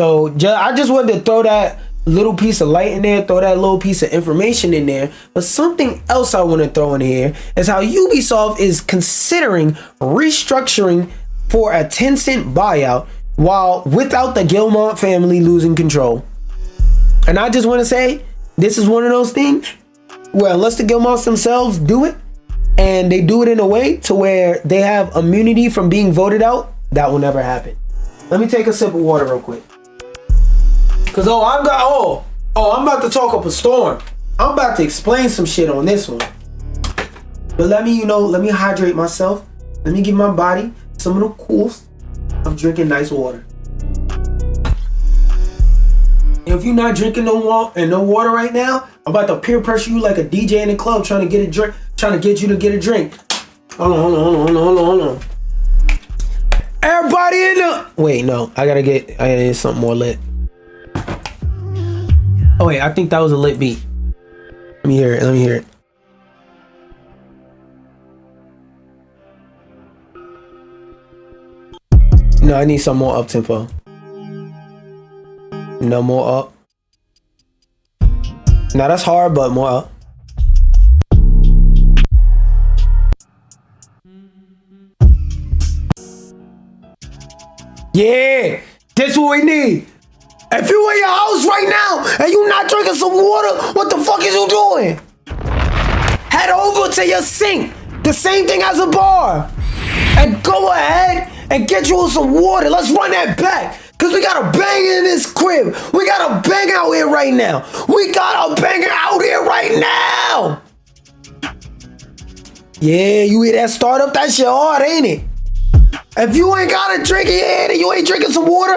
So I just wanted to throw that little piece of light in there, throw that little piece of information in there. But something else I want to throw in here is how Ubisoft is considering restructuring for a 10-cent buyout while without the Gilmont family losing control. And I just want to say, this is one of those things where unless the Gilmonts themselves do it, and they do it in a way to where they have immunity from being voted out, that will never happen. Let me take a sip of water real quick. Cause I'm about to talk up a storm. I'm about to explain some shit on this one. But let me hydrate myself. Let me give my body some of the cools of drinking nice water. If you're not drinking no water right now, I'm about to peer pressure you like a DJ in the club trying to get a drink, trying to get you to get a drink. Hold on. Everybody in the... Wait, no. I gotta get something more lit. Oh wait, I think that was a lit beat. Let me hear it. No, I need some more up tempo. No more up. Now that's hard, but more up. Yeah, that's what we need. If you in your house right now and you not drinking some water, what the fuck is you doing? Head over to your sink, the same thing as a bar, and go ahead and get you some water. Let's run that back. Cause we got a banger in this crib. We got a banger out here right now. Yeah, you hear that start up? That shit hard, ain't it? If you ain't got a drink in your hand and you ain't drinking some water,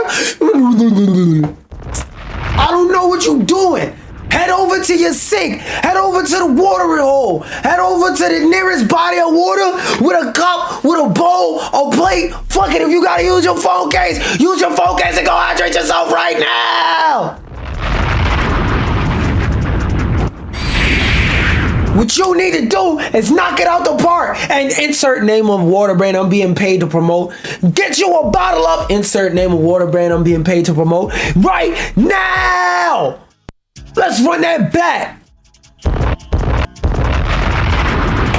I don't know what you doing. Head over to your sink. Head over to the watering hole. Head over to the nearest body of water with a cup, with a bowl, a plate. Fuck it, if you gotta use your phone case and go hydrate yourself right now. What you need to do is knock it out the park and insert name of water brand I'm being paid to promote. Get you a bottle of insert name of water brand I'm being paid to promote right now. Let's run that back.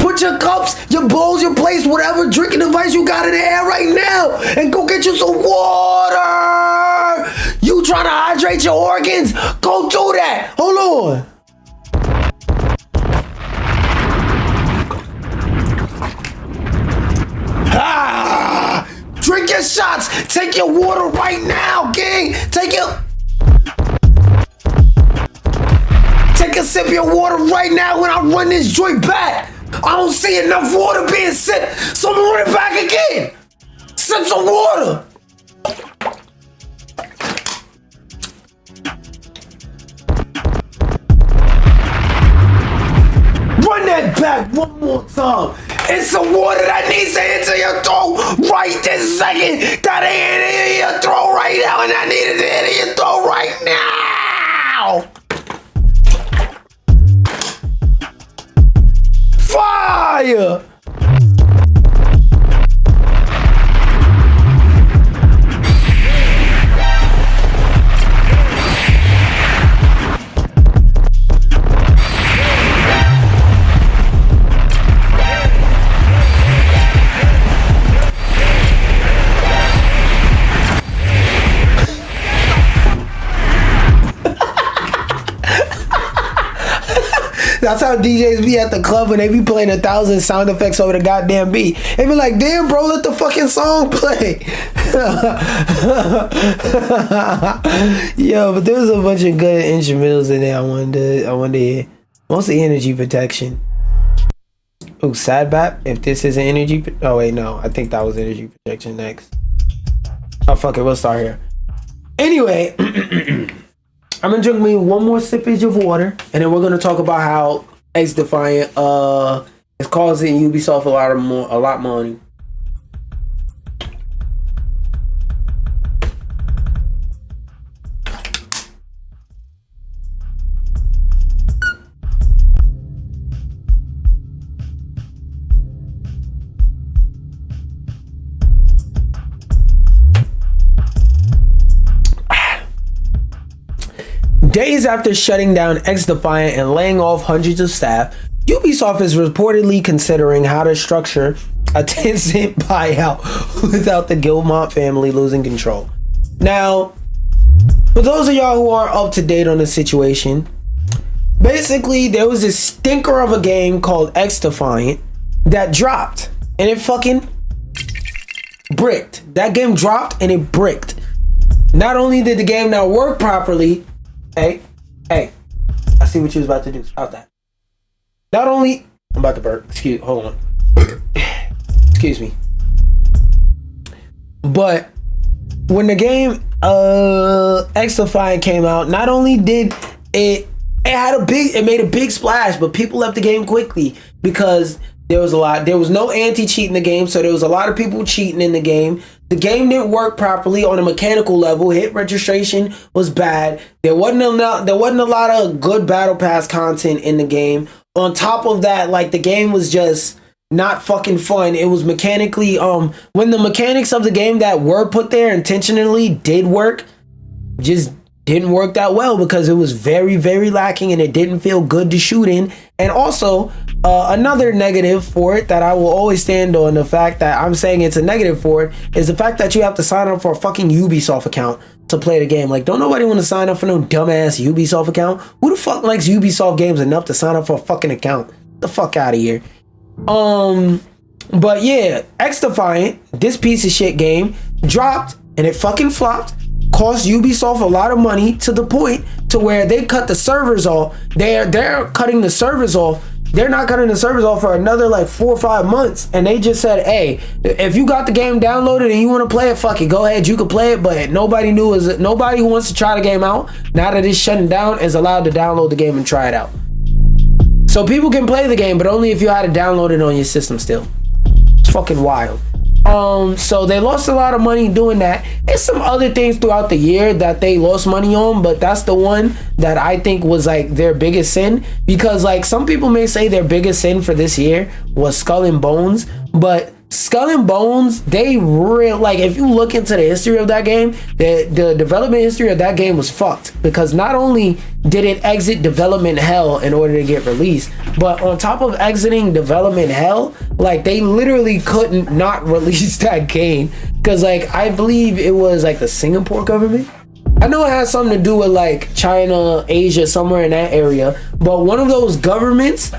Put your cups, your bowls, your plates, whatever drinking device you got in the air right now and go get you some water. You trying to hydrate your organs? Go do that. Hold on. Drink your shots. Take your water right now, gang. Take a sip of your water right now when I run this joint back. I don't see enough water being sipped, so I'm gonna run it back again. Sip some water. Run that back one more time. It's some water that needs to enter your throat right this second. That ain't in your throat right now, and I need it to enter your throat right now. Fire! That's how DJs be at the club when they be playing 1,000 sound effects over the goddamn beat. They be like, damn, bro, let the fucking song play. Yo, but there was a bunch of good instrumentals in there I wanted to hear. Mostly energy protection. Ooh, sad bap. If this is an energy... Oh, wait, no. I think that was energy protection next. Oh, fuck it. We'll start here. Anyway... I'm gonna drink me one more sippage of water, and then we're gonna talk about how X Defiant is causing Ubisoft a lot money. Days after shutting down XDefiant and laying off hundreds of staff, Ubisoft is reportedly considering how to structure a 10-cent buyout without the Guillemot family losing control. Now, for those of y'all who aren't up to date on the situation, basically there was this stinker of a game called XDefiant that dropped, and it fucking bricked. That game dropped and it bricked. Not only did the game not work properly, hey, I see what you was about to do. Stop that. Not only, I'm about to burp. Hold on. Excuse me. But when the game XDefiant came out, not only did it made a big splash, but people left the game quickly because there was no anti-cheat in the game, so there was a lot of people cheating in the game. The game didn't work properly on a mechanical level. Hit registration was bad. There wasn't a lot of good battle pass content in the game. On top of that, like, the game was just not fucking fun. It was mechanically when the mechanics of the game that were put there intentionally did work, just didn't work that well because it was very, very lacking and it didn't feel good to shoot in. And also another negative for it that I will always stand on, the fact that I'm saying it's a negative for it, is the fact that you have to sign up for a fucking Ubisoft account to play the game. Like, don't nobody want to sign up for no dumbass Ubisoft account. Who the fuck likes Ubisoft games enough to sign up for a fucking account? Get the fuck out of here. But yeah, XDefiant, this piece of shit game, dropped and it fucking flopped. Cost Ubisoft a lot of money to the point to where they cut the servers off. They're cutting the servers off. They're not cutting the servers off for another like 4 or 5 months. And they just said, hey, if you got the game downloaded and you want to play it, fuck it, go ahead, you can play it. But nobody who wants to try the game out, now that it's shutting down, is allowed to download the game and try it out. So people can play the game, but only if you had to download it on your system still. It's fucking wild. So they lost a lot of money doing that. There's some other things throughout the year that they lost money on, but that's the one that I think was like their biggest sin, because like some people may say their biggest sin for this year was Skull and Bones, but Skull and Bones, like, if you look into the history of that game, the development history of that game was fucked, because not only did it exit development hell in order to get released, but on top of exiting development hell, like, they literally couldn't not release that game, because like I believe it was like the Singapore government. I know it has something to do with like China, Asia, somewhere in that area, but one of those governments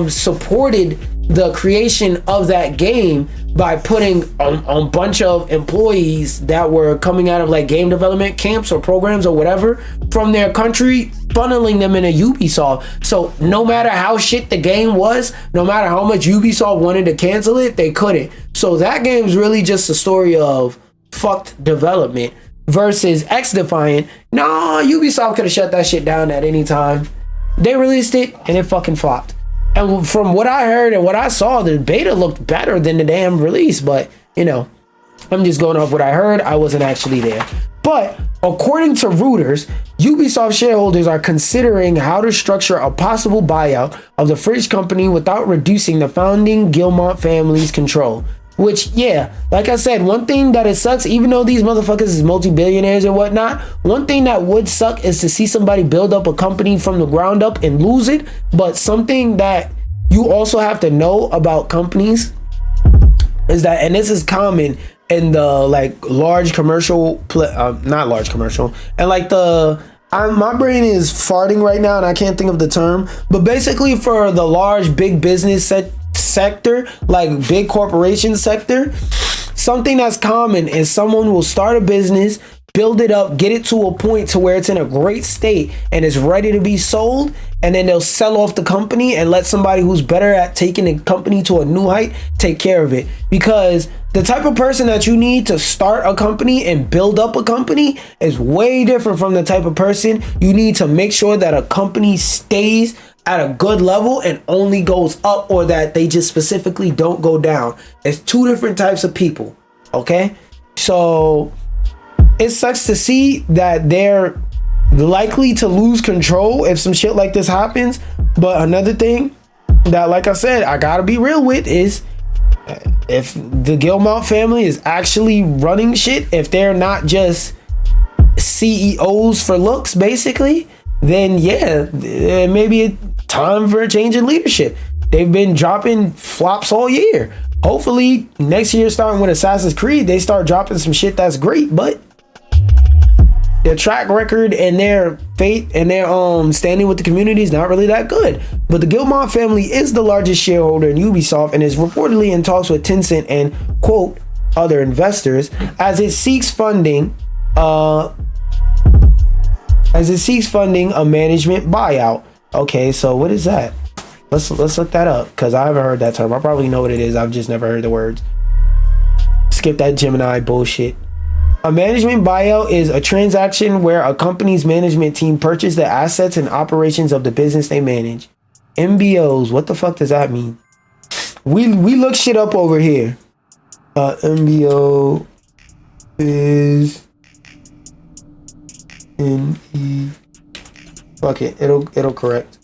supported the creation of that game by putting a bunch of employees that were coming out of like game development camps or programs or whatever from their country, funneling them into Ubisoft. So no matter how shit the game was, no matter how much Ubisoft wanted to cancel it, they couldn't. So that game's really just a story of fucked development versus XDefiant. Nah, Ubisoft could have shut that shit down at any time. They released it and it fucking flopped. And from what I heard and what I saw, the beta looked better than the damn release. But, you know, I'm just going off what I heard. I wasn't actually there. But according to Reuters, Ubisoft shareholders are considering how to structure a possible buyout of the French company without reducing the founding Guillemot family's control. Which, yeah, like I said, one thing that it sucks, even though these motherfuckers is multi-billionaires and whatnot, one thing that would suck is to see somebody build up a company from the ground up and lose it. But something that you also have to know about companies is that, and this is common in the like large commercial, not large commercial, and like my brain is farting right now and I can't think of the term, but basically for the large big business sector, like big corporation sector, something that's common is someone will start a business, build it up, get it to a point to where it's in a great state and is ready to be sold, and then they'll sell off the company and let somebody who's better at taking the company to a new height take care of it. Because the type of person that you need to start a company and build up a company is way different from the type of person you need to make sure that a company stays at a good level and only goes up, or that they just specifically don't go down. It's two different types of people, okay? So it sucks to see that they're likely to lose control if some shit like this happens. But another thing that, like I said, I gotta be real with is, if the Guillemot family is actually running shit, if they're not just CEOs for looks, basically, then yeah, maybe it's time for a change in leadership. They've been dropping flops all year. Hopefully next year, starting with Assassin's Creed, they start dropping some shit that's great, but their track record and their fate and their standing with the community is not really that good. But the Guillemot family is the largest shareholder in Ubisoft and is reportedly in talks with Tencent and, quote, other investors as it seeks funding a management buyout. Okay, so what is that? Let's look that up, because I haven't heard that term. I probably know what it is. I've just never heard the words. Skip that Gemini bullshit. A management buyout is a transaction where a company's management team purchases the assets and operations of the business they manage. MBOs, what the fuck does that mean? We look shit up over here. MBO is fuck it, it'll correct.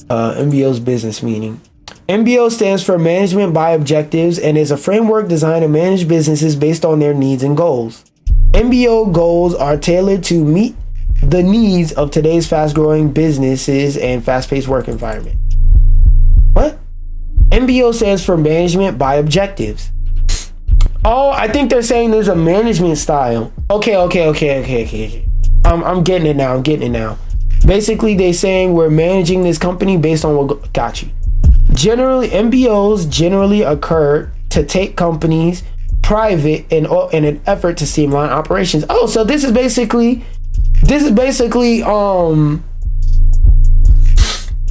MBO's business meaning. MBO stands for Management by Objectives and is a framework designed to manage businesses based on their needs and goals. MBO goals are tailored to meet the needs of today's fast-growing businesses and fast-paced work environment. What? MBO stands for Management by Objectives. Oh, I think they're saying there's a management style. Okay. I'm getting it now. Basically, they're saying we're managing this company based on what got you. Generally, MBOs generally occur to take companies private in an effort to streamline operations. Oh, so this is basically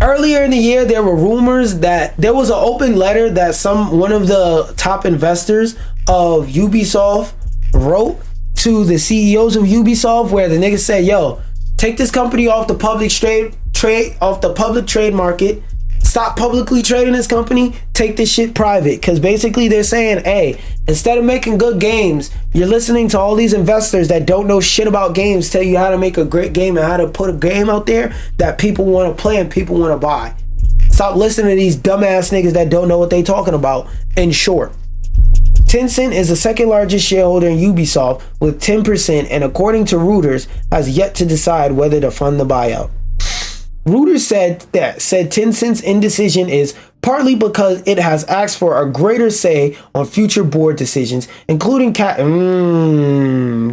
earlier in the year there were rumors that there was an open letter that one of the top investors of Ubisoft wrote to the CEOs of Ubisoft, where the niggas said, yo, take this company off the public trade market. Stop publicly trading this company. Take this shit private. Because basically they're saying, hey, instead of making good games, you're listening to all these investors that don't know shit about games tell you how to make a great game and how to put a game out there that people want to play and people want to buy. Stop listening to these dumbass niggas that don't know what they talking about. In short, Tencent is the second largest shareholder in Ubisoft with 10%, and according to Reuters, has yet to decide whether to fund the buyout. Reuters said Tencent's indecision is partly because it has asked for a greater say on future board decisions, including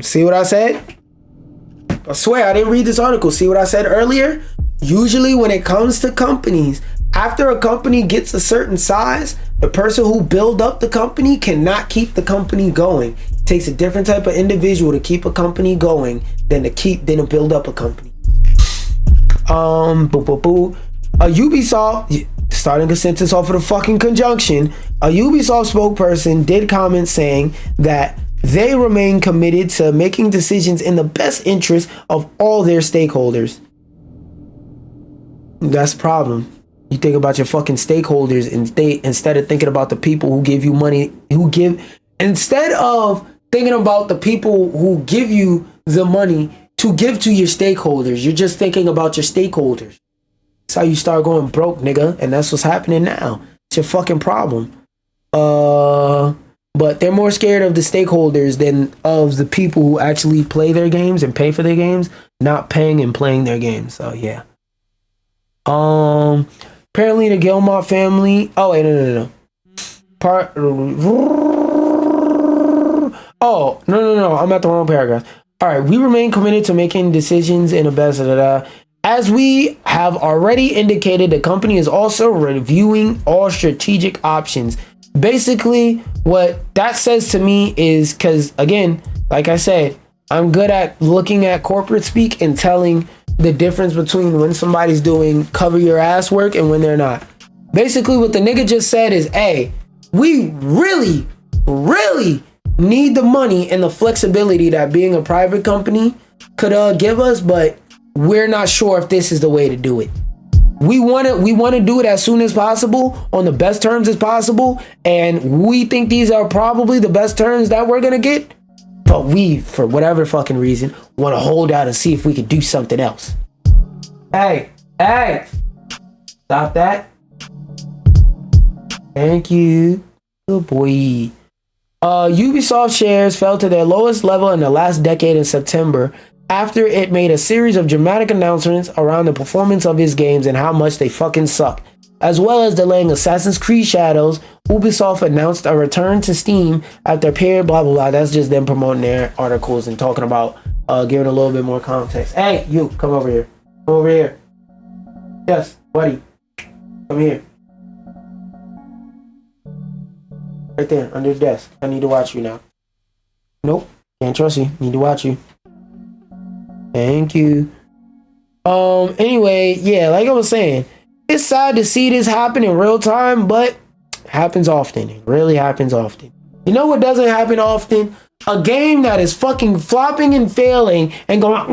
see what I said? I swear I didn't read this article. See what I said earlier? Usually when it comes to companies, after a company gets a certain size, the person who built up the company cannot keep the company going. It takes a different type of individual to keep a company going than to build up a company. A Ubisoft, starting a sentence off of the fucking conjunction, a Ubisoft spokesperson did comment saying that they remain committed to making decisions in the best interest of all their stakeholders. That's the problem. You think about your fucking stakeholders instead of thinking about the people who give you money, instead of thinking about the people who give you the money to give to your stakeholders, you're just thinking about your stakeholders. That's how you start going broke, nigga. And that's what's happening now. It's your fucking problem. But they're more scared of the stakeholders than of the people who actually play their games and pay for their games, not paying and playing their games. So yeah. Apparently the Guillemot family. Oh wait, no. No. I'm at the wrong paragraph. All right, we remain committed to making decisions in the best. As we have already indicated, the company is also reviewing all strategic options. Basically, what that says to me is, because again, like I said, I'm good at looking at corporate speak and telling the difference between when somebody's doing cover your ass work and when they're not. Basically, what the nigga just said is, hey, we really need the money and the flexibility that being a private company could give us, but we're not sure if this is the way to do it. We want to do it as soon as possible on the best terms as possible, and we think these are probably the best terms that we're gonna get, but we, for whatever fucking reason, want to hold out and see if we could do something else. Hey, stop that. Thank you. Good boy. Ubisoft shares fell to their lowest level in the last decade in September, after it made a series of dramatic announcements around the performance of his games and how much they fucking suck. As well as delaying Assassin's Creed Shadows, Ubisoft announced a return to Steam after a period, blah, blah, blah. That's just them promoting their articles and talking about, giving a little bit more context. Hey, you, come over here. Come over here. Yes, buddy. Come here. Right there, under the desk. I need to watch you now. Nope, can't trust you. Need to watch you. Thank you. Anyway, yeah, like I was saying, it's sad to see this happen in real time, but it happens often. It really happens often. You know what doesn't happen often? A game that is fucking flopping and failing and going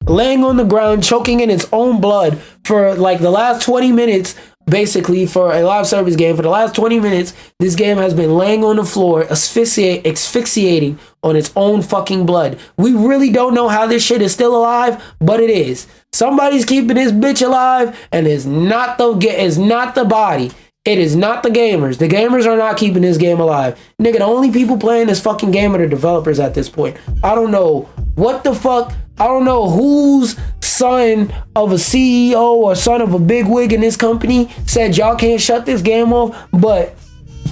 laying on the ground, choking in its own blood for like the last 20 minutes. Basically, for a live service game, for the last 20 minutes, this game has been laying on the floor, asphyxiating on its own fucking blood. We really don't know how this shit is still alive, but it is. Somebody's keeping this bitch alive, and it's not the body. It is not the gamers. The gamers are not keeping this game alive. Nigga, the only people playing this fucking game are the developers at this point. I don't know what the fuck. I don't know whose son of a CEO or son of a big wig in this company said y'all can't shut this game off, but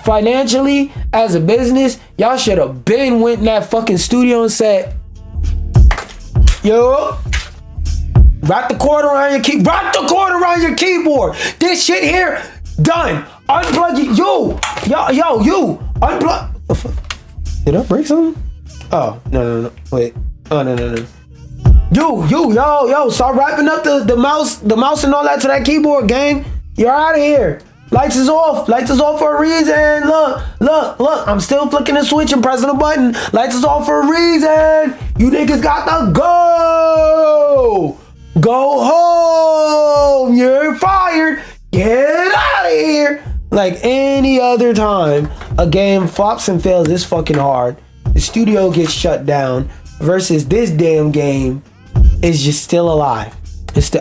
financially, as a business, y'all should have been went in that fucking studio and said, yo, wrap the cord around your keyboard. This shit here, done. Unplug it. You, unplug. The fuck? Did I break something? Oh, no. Wait. Oh, no. Yo, start wrapping up the mouse and all that to that keyboard, gang. You're out of here. Lights is off for a reason. Look, I'm still flicking the switch and pressing the button. Lights is off for a reason. You niggas got to go home. You're fired. Get out of here. Like any other time a game flops and fails this fucking hard, the studio gets shut down, versus this damn game is just still alive.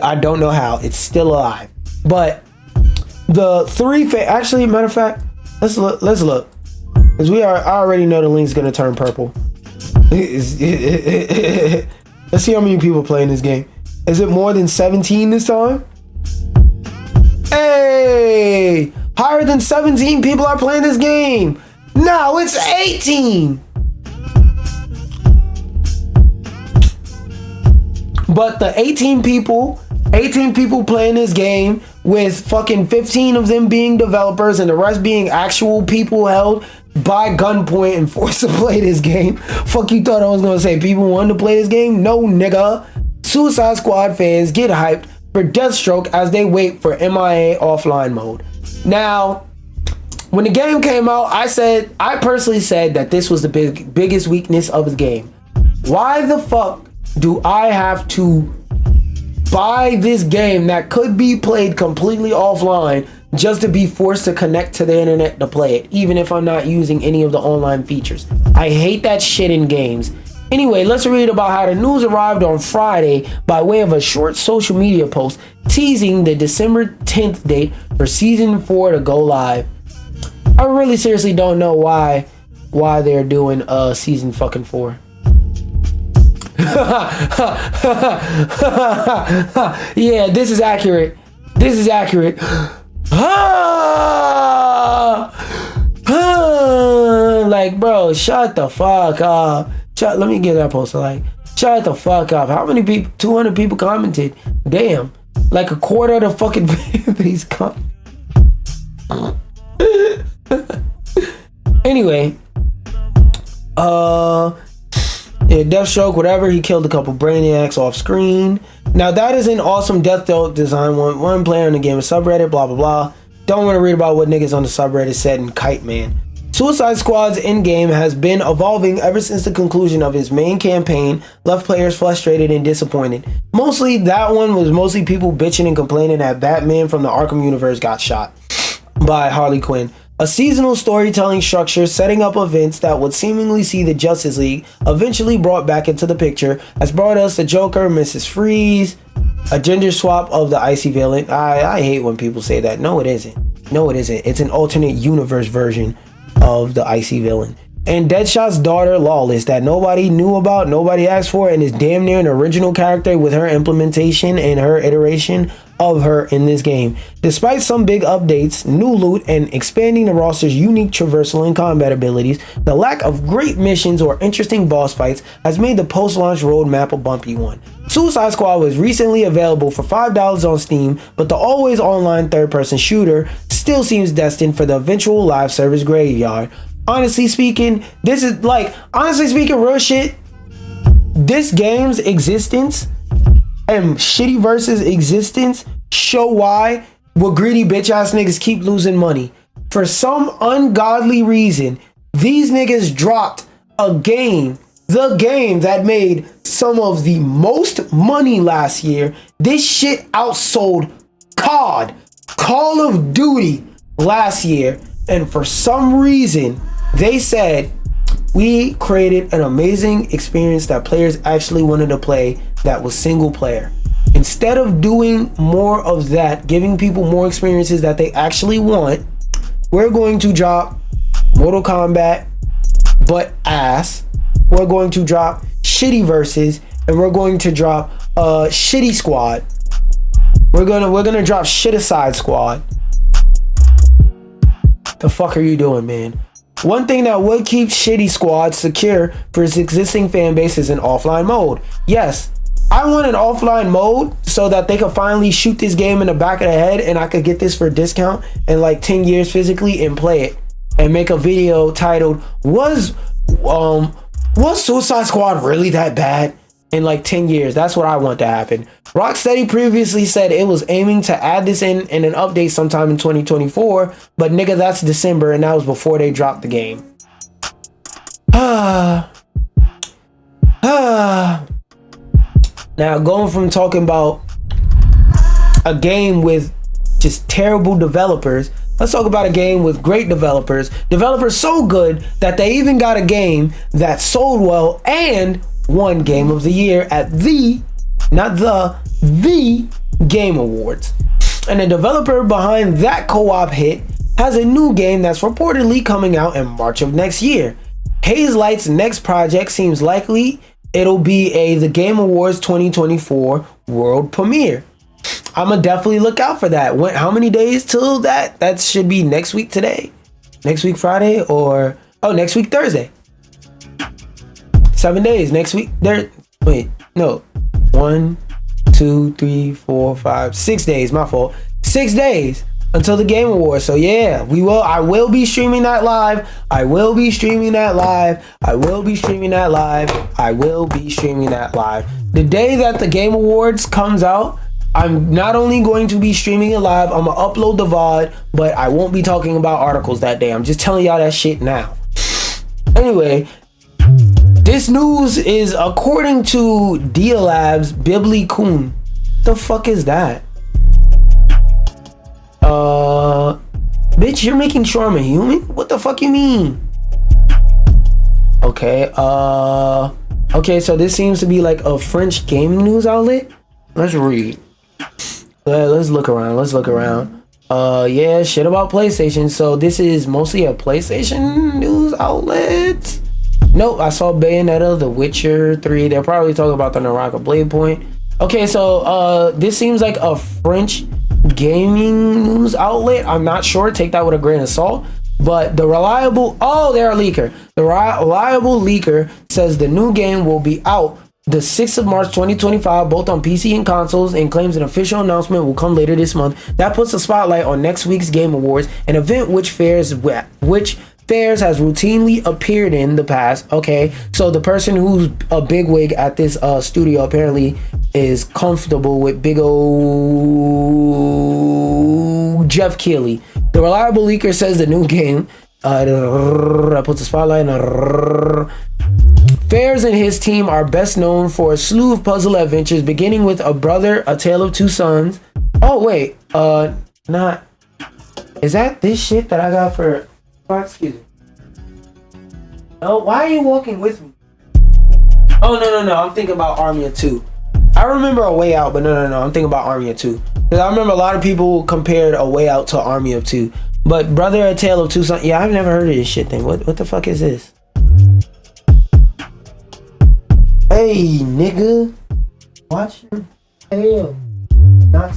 I don't know how. It's still alive. But the actually, matter of fact, let's look. Because I already know the link's gonna turn purple. Let's see how many people playing this game. Is it more than 17 this time? Hey! Higher than 17 people are playing this game. Now it's 18. But the 18 people playing this game, with fucking 15 of them being developers and the rest being actual people held by gunpoint and forced to play this game. Fuck you thought I was gonna say people wanted to play this game? No, nigga. Suicide Squad fans get hyped for Deathstroke as they wait for MIA offline mode. Now, when the game came out, I personally said that this was the biggest weakness of the game. Why the fuck do I have to buy this game that could be played completely offline just to be forced to connect to the internet to play it, even if I'm not using any of the online features? I hate that shit in games. Anyway, let's read about how the news arrived on Friday by way of a short social media post teasing the December 10th date for season 4 to go live. I really seriously don't know why they're doing season fucking 4. Yeah, this is accurate. Like, bro, shut the fuck up. Let me get that poster. Like, shut the fuck up. How many people? 200 people commented. Damn, like a quarter of the fucking these Anyway, yeah, Deathstroke, whatever. He killed a couple brainiacs off screen. Now that is an awesome death design. One player in the game, a subreddit, blah blah blah. Don't want to read about what niggas on the subreddit said in Kite Man. Suicide Squad's endgame has been evolving ever since the conclusion of his main campaign left players frustrated and disappointed. Mostly, that one was mostly people bitching and complaining that Batman from the Arkham universe got shot by Harley Quinn. A seasonal storytelling structure setting up events that would seemingly see the Justice League eventually brought back into the picture has brought us the Joker, Mrs. Freeze, a gender swap of the Icy Villain. I hate when people say that. No, it isn't. It's an alternate universe version of the icy villain. And Deadshot's daughter, Lawless, that nobody knew about, nobody asked for, and is damn near an original character with her implementation and her iteration of her in this game. Despite some big updates, new loot, and expanding the roster's unique traversal and combat abilities, the lack of great missions or interesting boss fights has made the post-launch roadmap a bumpy one. Suicide Squad was recently available for $5 on Steam, but the always online third-person shooter still seems destined for the eventual live service graveyard. Honestly speaking, real shit, this game's existence and Shitty Versus existence show why greedy bitch ass niggas keep losing money. For some ungodly reason, these niggas dropped a game, the game that made some of the most money last year. This shit outsold COD, Call of Duty, last year, and for some reason they said, we created an amazing experience that players actually wanted to play that was single player. Instead of doing more of that, giving people more experiences that they actually want, we're going to drop Mortal Kombat, butt ass. We're going to drop Shitty Versus, and we're going to drop Shitty Squad. We're gonna drop Shit-Aside Squad. The fuck are you doing, man? One thing that would keep Shitty Squad secure for its existing fan base is an offline mode. Yes, I want an offline mode so that they could finally shoot this game in the back of the head and I could get this for a discount in like 10 years physically and play it and make a video titled, was Suicide Squad really that bad? In like 10 years. That's what I want to happen. Rocksteady previously said it was aiming to add this in an update sometime in 2024, but nigga, that's December, and that was before they dropped the game. Now, going from talking about a game with just terrible developers, let's talk about a game with great developers. Developers so good that they even got a game that sold well and won Game of the Year at the Game Awards. And the developer behind that co-op hit has a new game that's reportedly coming out in March of next year. Haze Light's next project seems likely it'll be the Game Awards 2024 world premiere. I'ma definitely look out for that. How many days till that? That should be next week today. Next week Friday or next week Thursday. 7 days next week. 1, 2, 3, 4, 5, 6 days. My fault. 6 days until the Game Awards. So yeah, I will be streaming that live. I will be streaming that live. The day that the Game Awards comes out, I'm not only going to be streaming it live, I'm gonna upload the VOD, but I won't be talking about articles that day. I'm just telling y'all that shit now. Anyway, this news is according to Dialab's Bibli Kun. The fuck is that? Bitch, you're making sure I'm a human? What the fuck you mean? Okay, okay, so this seems to be like a French game news outlet. Let's read. Let's look around. Yeah, shit about PlayStation. So this is mostly a PlayStation news outlet. Nope, I saw Bayonetta, The Witcher 3. They're probably talking about the Naraka Blade Point. Okay, so this seems like a French gaming news outlet. I'm not sure. Take that with a grain of salt. But they're a leaker. The reliable leaker says the new game will be out the 6th of March 2025, both on PC and consoles, and claims an official announcement will come later this month. That puts a spotlight on next week's Game Awards, an event which Fairs has routinely appeared in the past. Okay, so the person who's a bigwig at this studio apparently is comfortable with big old Jeff Keighley. The reliable leaker says the new game puts a spotlight on Fairs and his team are best known for a slew of puzzle adventures, beginning with A Brother, A Tale of Two Sons. Oh wait, is that this shit that I got for? Oh, excuse me. Oh, why are you walking with me? Oh, no. I'm thinking about Army of 2. I remember A Way Out, but no. I'm thinking about Army of 2. Because I remember a lot of people compared A Way Out to Army of Two. But Brother, A Tale of Two Sons, yeah, I've never heard of this shit thing. What the fuck is this? Hey, nigga. Watch your tail. Not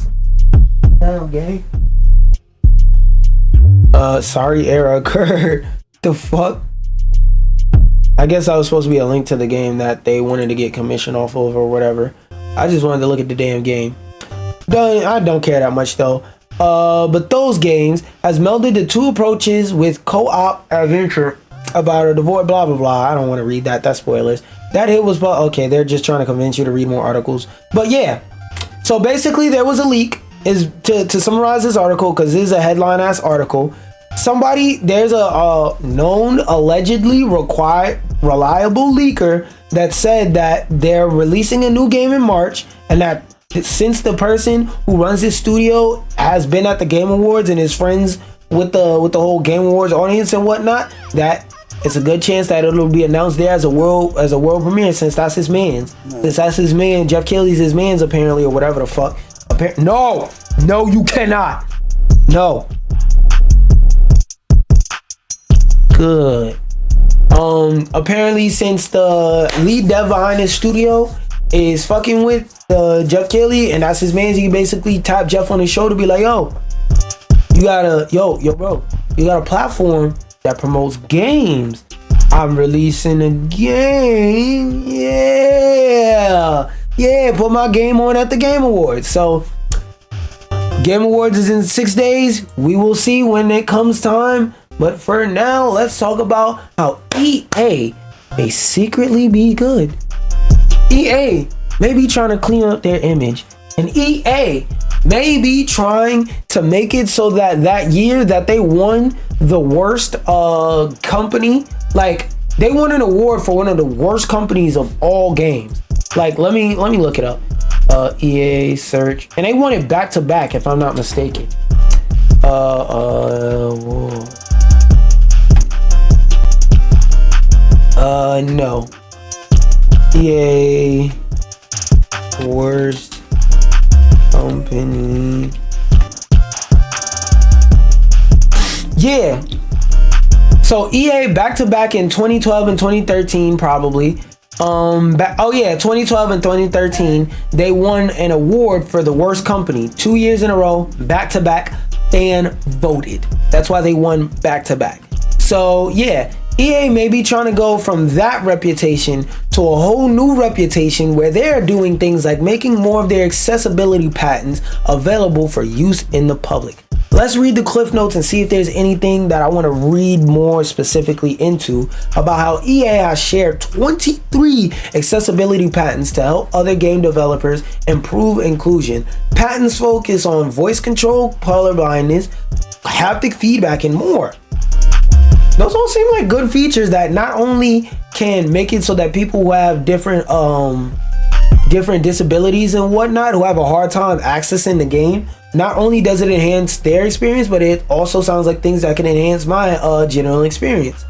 down, gay. Sorry, error occurred. The fuck? I guess that was supposed to be a link to the game that they wanted to get commission off of or whatever. I just wanted to look at the damn game. I don't care that much though. But those games has melded the two approaches with co-op adventure about a divorce, blah blah blah. I don't want to read that. That's spoilers. That hit was okay. They're just trying to convince you to read more articles. But yeah, so basically there was a leak. Is to summarize this article, because this is a headline ass article. There's a known allegedly reliable leaker that said that they're releasing a new game in March, and that since the person who runs this studio has been at the Game Awards and is friends with the whole Game Awards audience and whatnot, that it's a good chance that it'll be announced there as a world premiere, since that's his man's. Since that's his man, Jeff Keighley's his man's apparently, or whatever the fuck. No, you cannot. No. Good. Apparently, since the lead dev behind his studio is fucking with Jeff Keighley, and that's his man, he basically tapped Jeff on his show to be like, yo, bro, you got a platform that promotes games. I'm releasing a game. Yeah, put my game on at the Game Awards. So Game Awards is in 6 days. We will see when it comes time. But for now, let's talk about how EA may secretly be good. EA may be trying to clean up their image. And EA may be trying to make it so that year that they won the worst company, like they won an award for one of the worst companies of all games. Like, let me look it up. EA search, and they won it back to back, if I'm not mistaken. No. EA worst company. Yeah. So EA back to back in 2012 and 2013 probably. 2012 and 2013, they won an award for the worst company 2 years in a row, back to back, fan voted. That's why they won back to back. So yeah, EA may be trying to go from that reputation to a whole new reputation where they're doing things like making more of their accessibility patents available for use in the public. Let's read the cliff notes and see if there's anything that I want to read more specifically into about how EA has shared 23 accessibility patents to help other game developers improve inclusion. Patents focus on voice control, color blindness, haptic feedback, and more. Those all seem like good features that not only can make it so that people who have different disabilities and whatnot, who have a hard time accessing the game, not only does it enhance their experience, but it also sounds like things that can enhance my general experience.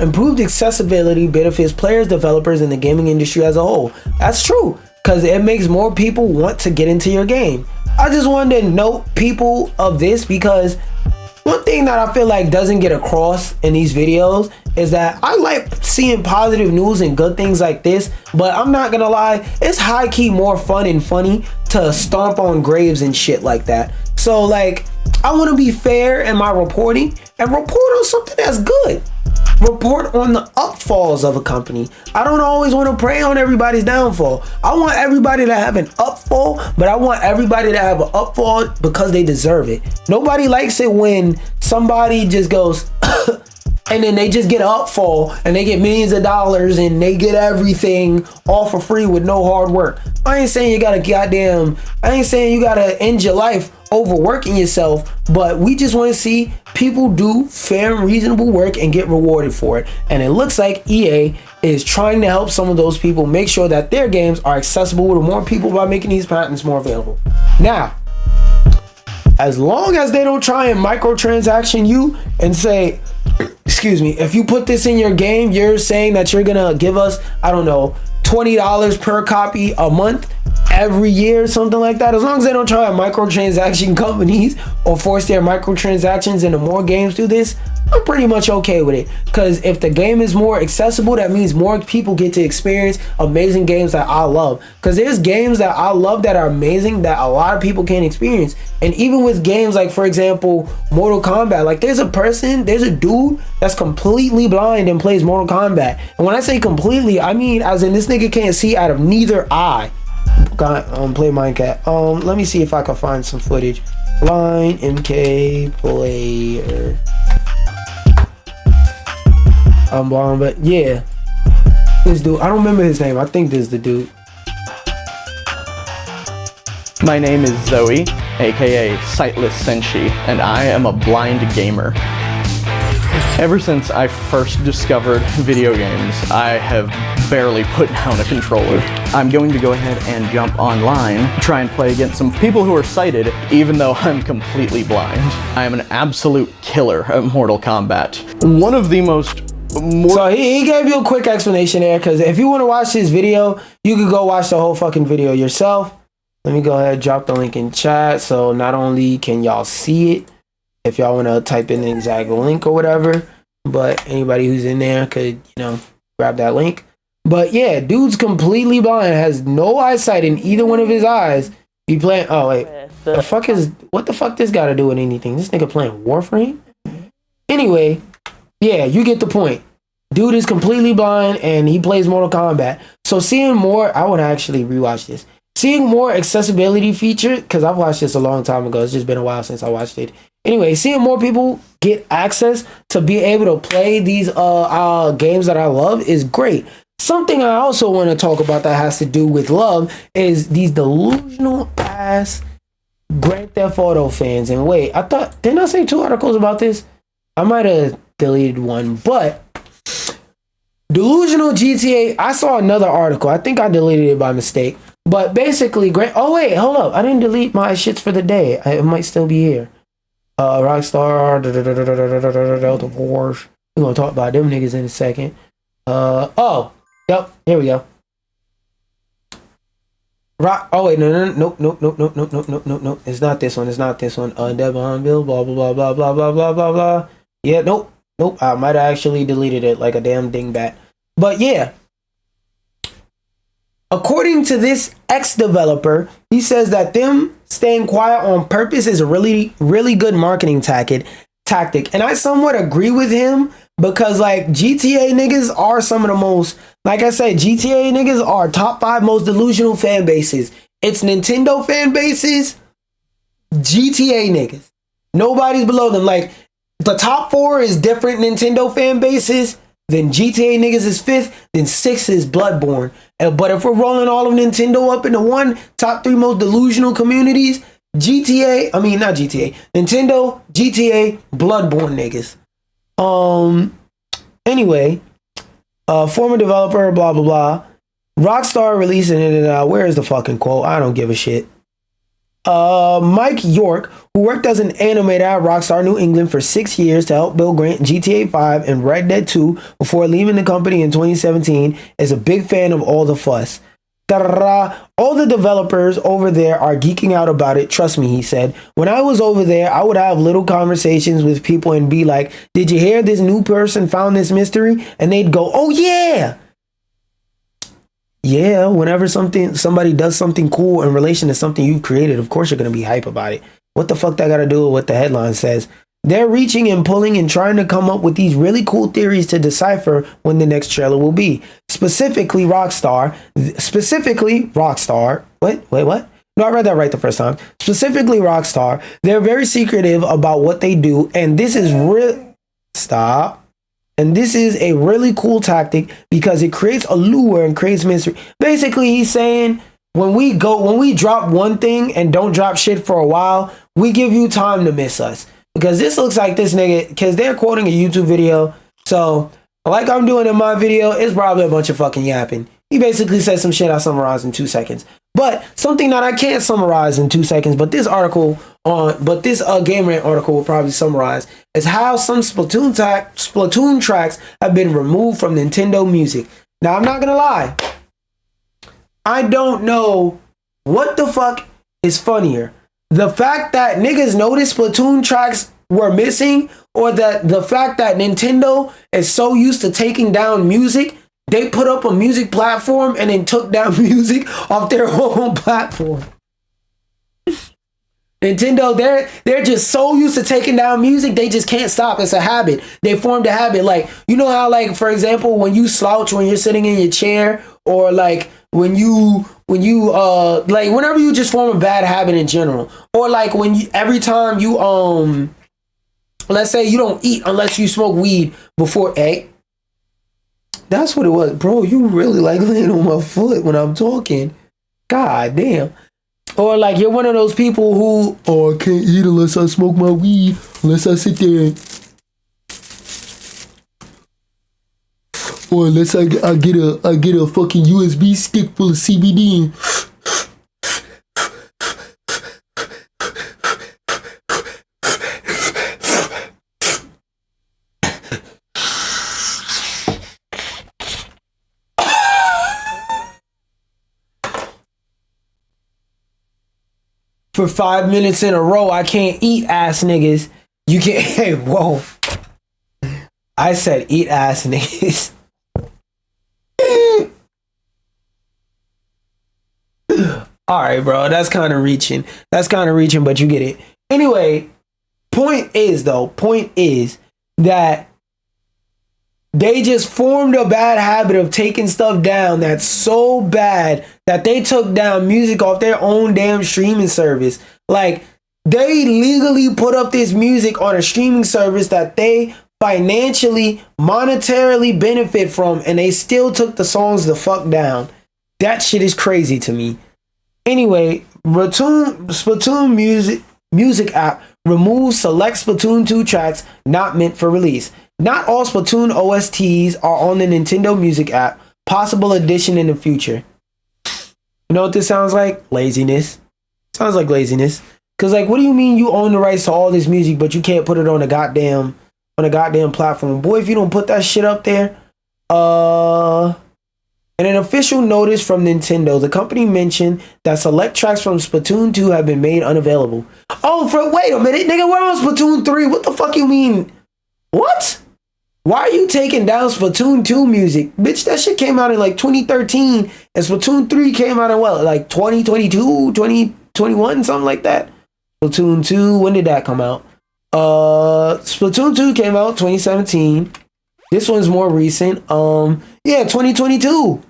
Improved accessibility benefits players, developers, and the gaming industry as a whole. That's true, because it makes more people want to get into your game. I just wanted to note people of this, because one thing that I feel like doesn't get across in these videos is that I like seeing positive news and good things like this, but I'm not gonna lie, it's high-key more fun and funny to stomp on graves and shit like that. So like, I want to be fair in my reporting and report on something that's good. Report on the upfalls of a company. I don't always want to prey on everybody's downfall. I want everybody to have an upfall, but I want everybody to have an upfall because they deserve it. Nobody likes it when somebody just goes and then they just get an upfall and they get millions of dollars and they get everything all for free with no hard work. I ain't saying you gotta end your life overworking yourself, but we just want to see people do fair and reasonable work and get rewarded for it. And it looks like EA is trying to help some of those people make sure that their games are accessible to more people by making these patents more available. Now, as long as they don't try and microtransaction you and say, excuse me, if you put this in your game, you're saying that you're gonna give us, I don't know, $20 per copy a month, every year or something like that. As long as they don't try microtransaction companies or force their microtransactions into more games through this, I'm pretty much okay with it. Because if the game is more accessible, that means more people get to experience amazing games that I love. Because there's games that I love that are amazing that a lot of people can't experience. And even with games like, for example, Mortal Kombat, like there's a dude that's completely blind and plays Mortal Kombat. And when I say completely, I mean as in this nigga can't see out of neither eye. Play Minecraft. Let me see if I can find some footage. Blind MK player. I'm blind, but yeah, this dude, I don't remember his name. I think this is the dude. My name is Zoe, aka Sightless Senshi, and I am a blind gamer. Ever since I first discovered video games, I have barely put down a controller. I'm going to go ahead and jump online, try and play against some people who are sighted, even though I'm completely blind. I am an absolute killer at Mortal Kombat. One of the most So he gave you a quick explanation there, because if you want to watch this video, you could go watch the whole fucking video yourself. Let me go ahead and drop the link in chat, so not only can y'all see it, if y'all want to type in the exact link or whatever, but anybody who's in there could, grab that link. But yeah, dude's completely blind, has no eyesight in either one of his eyes. He playing, oh wait, what the fuck this got to do with anything? This nigga playing Warframe? Anyway, yeah, you get the point. Dude is completely blind and he plays Mortal Kombat. So seeing more, I want to actually rewatch this. Seeing more accessibility feature, because I've watched this a long time ago. It's just been a while since I watched it. Anyway, seeing more people get access to be able to play these games that I love is great. Something I also want to talk about that has to do with love is these delusional ass Grand Theft Auto fans. And wait, didn't I say 2 articles about this? I might have deleted one, but delusional GTA, I saw another article. I think I deleted it by mistake. But basically, oh wait, hold up. I didn't delete my shits for the day. It might still be here. Rockstar, Delta Force. We're gonna talk about them niggas in a second. Yep, here we go. Oh wait, nope. It's not this one. Devon Bill, blah blah blah blah blah blah blah blah blah. Yeah, nope. I might have actually deleted it like a damn dingbat. But yeah. According to this ex-developer, he says that them staying quiet on purpose is a really, really good marketing tactic. And I somewhat agree with him because like GTA niggas are some of the most, like I said, GTA niggas are top 5 most delusional fan bases. It's Nintendo fan bases, GTA niggas. Nobody's below them. Like the top 4 is different Nintendo fan bases. Then GTA niggas is 5th. Then 6th is Bloodborne. But if we're rolling all of Nintendo up into one, top 3 most delusional communities, Nintendo, GTA, Bloodborne niggas. Anyway, former developer, blah, blah, blah. Rockstar releasing it. Where is the fucking quote? I don't give a shit. Mike York, who worked as an animator at Rockstar New England for 6 years to help build GTA 5 and Red Dead 2 before leaving the company in 2017, is a big fan of all the fuss. All the developers over there are geeking out about it. Trust me, he said. When I was over there, I would have little conversations with people and be like, did you hear this new person found this mystery? And they'd go, oh yeah. Yeah, whenever somebody does something cool in relation to something you've created, of course you're going to be hype about it. What the fuck that got to do with what the headline says? They're reaching and pulling and trying to come up with these really cool theories to decipher when the next trailer will be. Specifically Rockstar. What? No, I read that right the first time. Specifically Rockstar. They're very secretive about what they do, and this is Stop. And this is a really cool tactic because it creates allure and creates mystery. Basically, he's saying when we drop one thing and don't drop shit for a while, we give you time to miss us. Because this looks like this nigga, because they're quoting a YouTube video. So, like I'm doing in my video, it's probably a bunch of fucking yapping. He basically said some shit I summarized in 2 seconds. But something that I can't summarize in 2 seconds, but this Game Rant article will probably summarize, is how some Splatoon tracks have been removed from Nintendo Music. Now, I'm not gonna lie. I don't know What the fuck is funnier? The fact that niggas noticed Splatoon tracks were missing, or that the fact that Nintendo is so used to taking down music, they put up a music platform and then took down music off their own platform. Nintendo, they're just so used to taking down music, they just can't stop. It's a habit. They formed a habit. Like, you know how, like, for example, when you slouch when you're sitting in your chair, or like when you like whenever you just form a bad habit in general, or like when you every time you let's say you don't eat unless you smoke weed before. Hey, that's what it was, bro. You really like laying on my foot when I'm talking. God damn. Or like you're one of those people who, oh, I can't eat unless I smoke my weed, unless I sit there, or unless I get a fucking USB stick full of CBD. For 5 minutes in a row, I can't eat, ass niggas. You can't. Hey, whoa. I said eat, ass niggas. All right, bro. That's kind of reaching. But you get it. Anyway, point is that they just formed a bad habit of taking stuff down that's so bad that they took down music off their own damn streaming service. Like, they legally put up this music on a streaming service that they financially, monetarily benefit from, and they still took the songs the fuck down. That shit is crazy to me. Anyway, Splatoon music app removes select Splatoon 2 tracks not meant for release. Not all Splatoon OSTs are on the Nintendo Music app. Possible addition in the future. You know what this sounds like? Laziness. Sounds like laziness. Cause like, what do you mean you own the rights to all this music, but you can't put it on a goddamn platform? Boy, if you don't put that shit up there. In an official notice from Nintendo, the company mentioned that select tracks from Splatoon 2 have been made unavailable. Oh, wait a minute, nigga, we're on Splatoon 3. What the fuck you mean? What? Why are you taking down Splatoon 2 music? Bitch, that shit came out in like 2013, and Splatoon 3 came out in what, like 2022, 2021, something like that? Splatoon 2, when did that come out? Splatoon 2 came out 2017. This one's more recent. Yeah, 2022.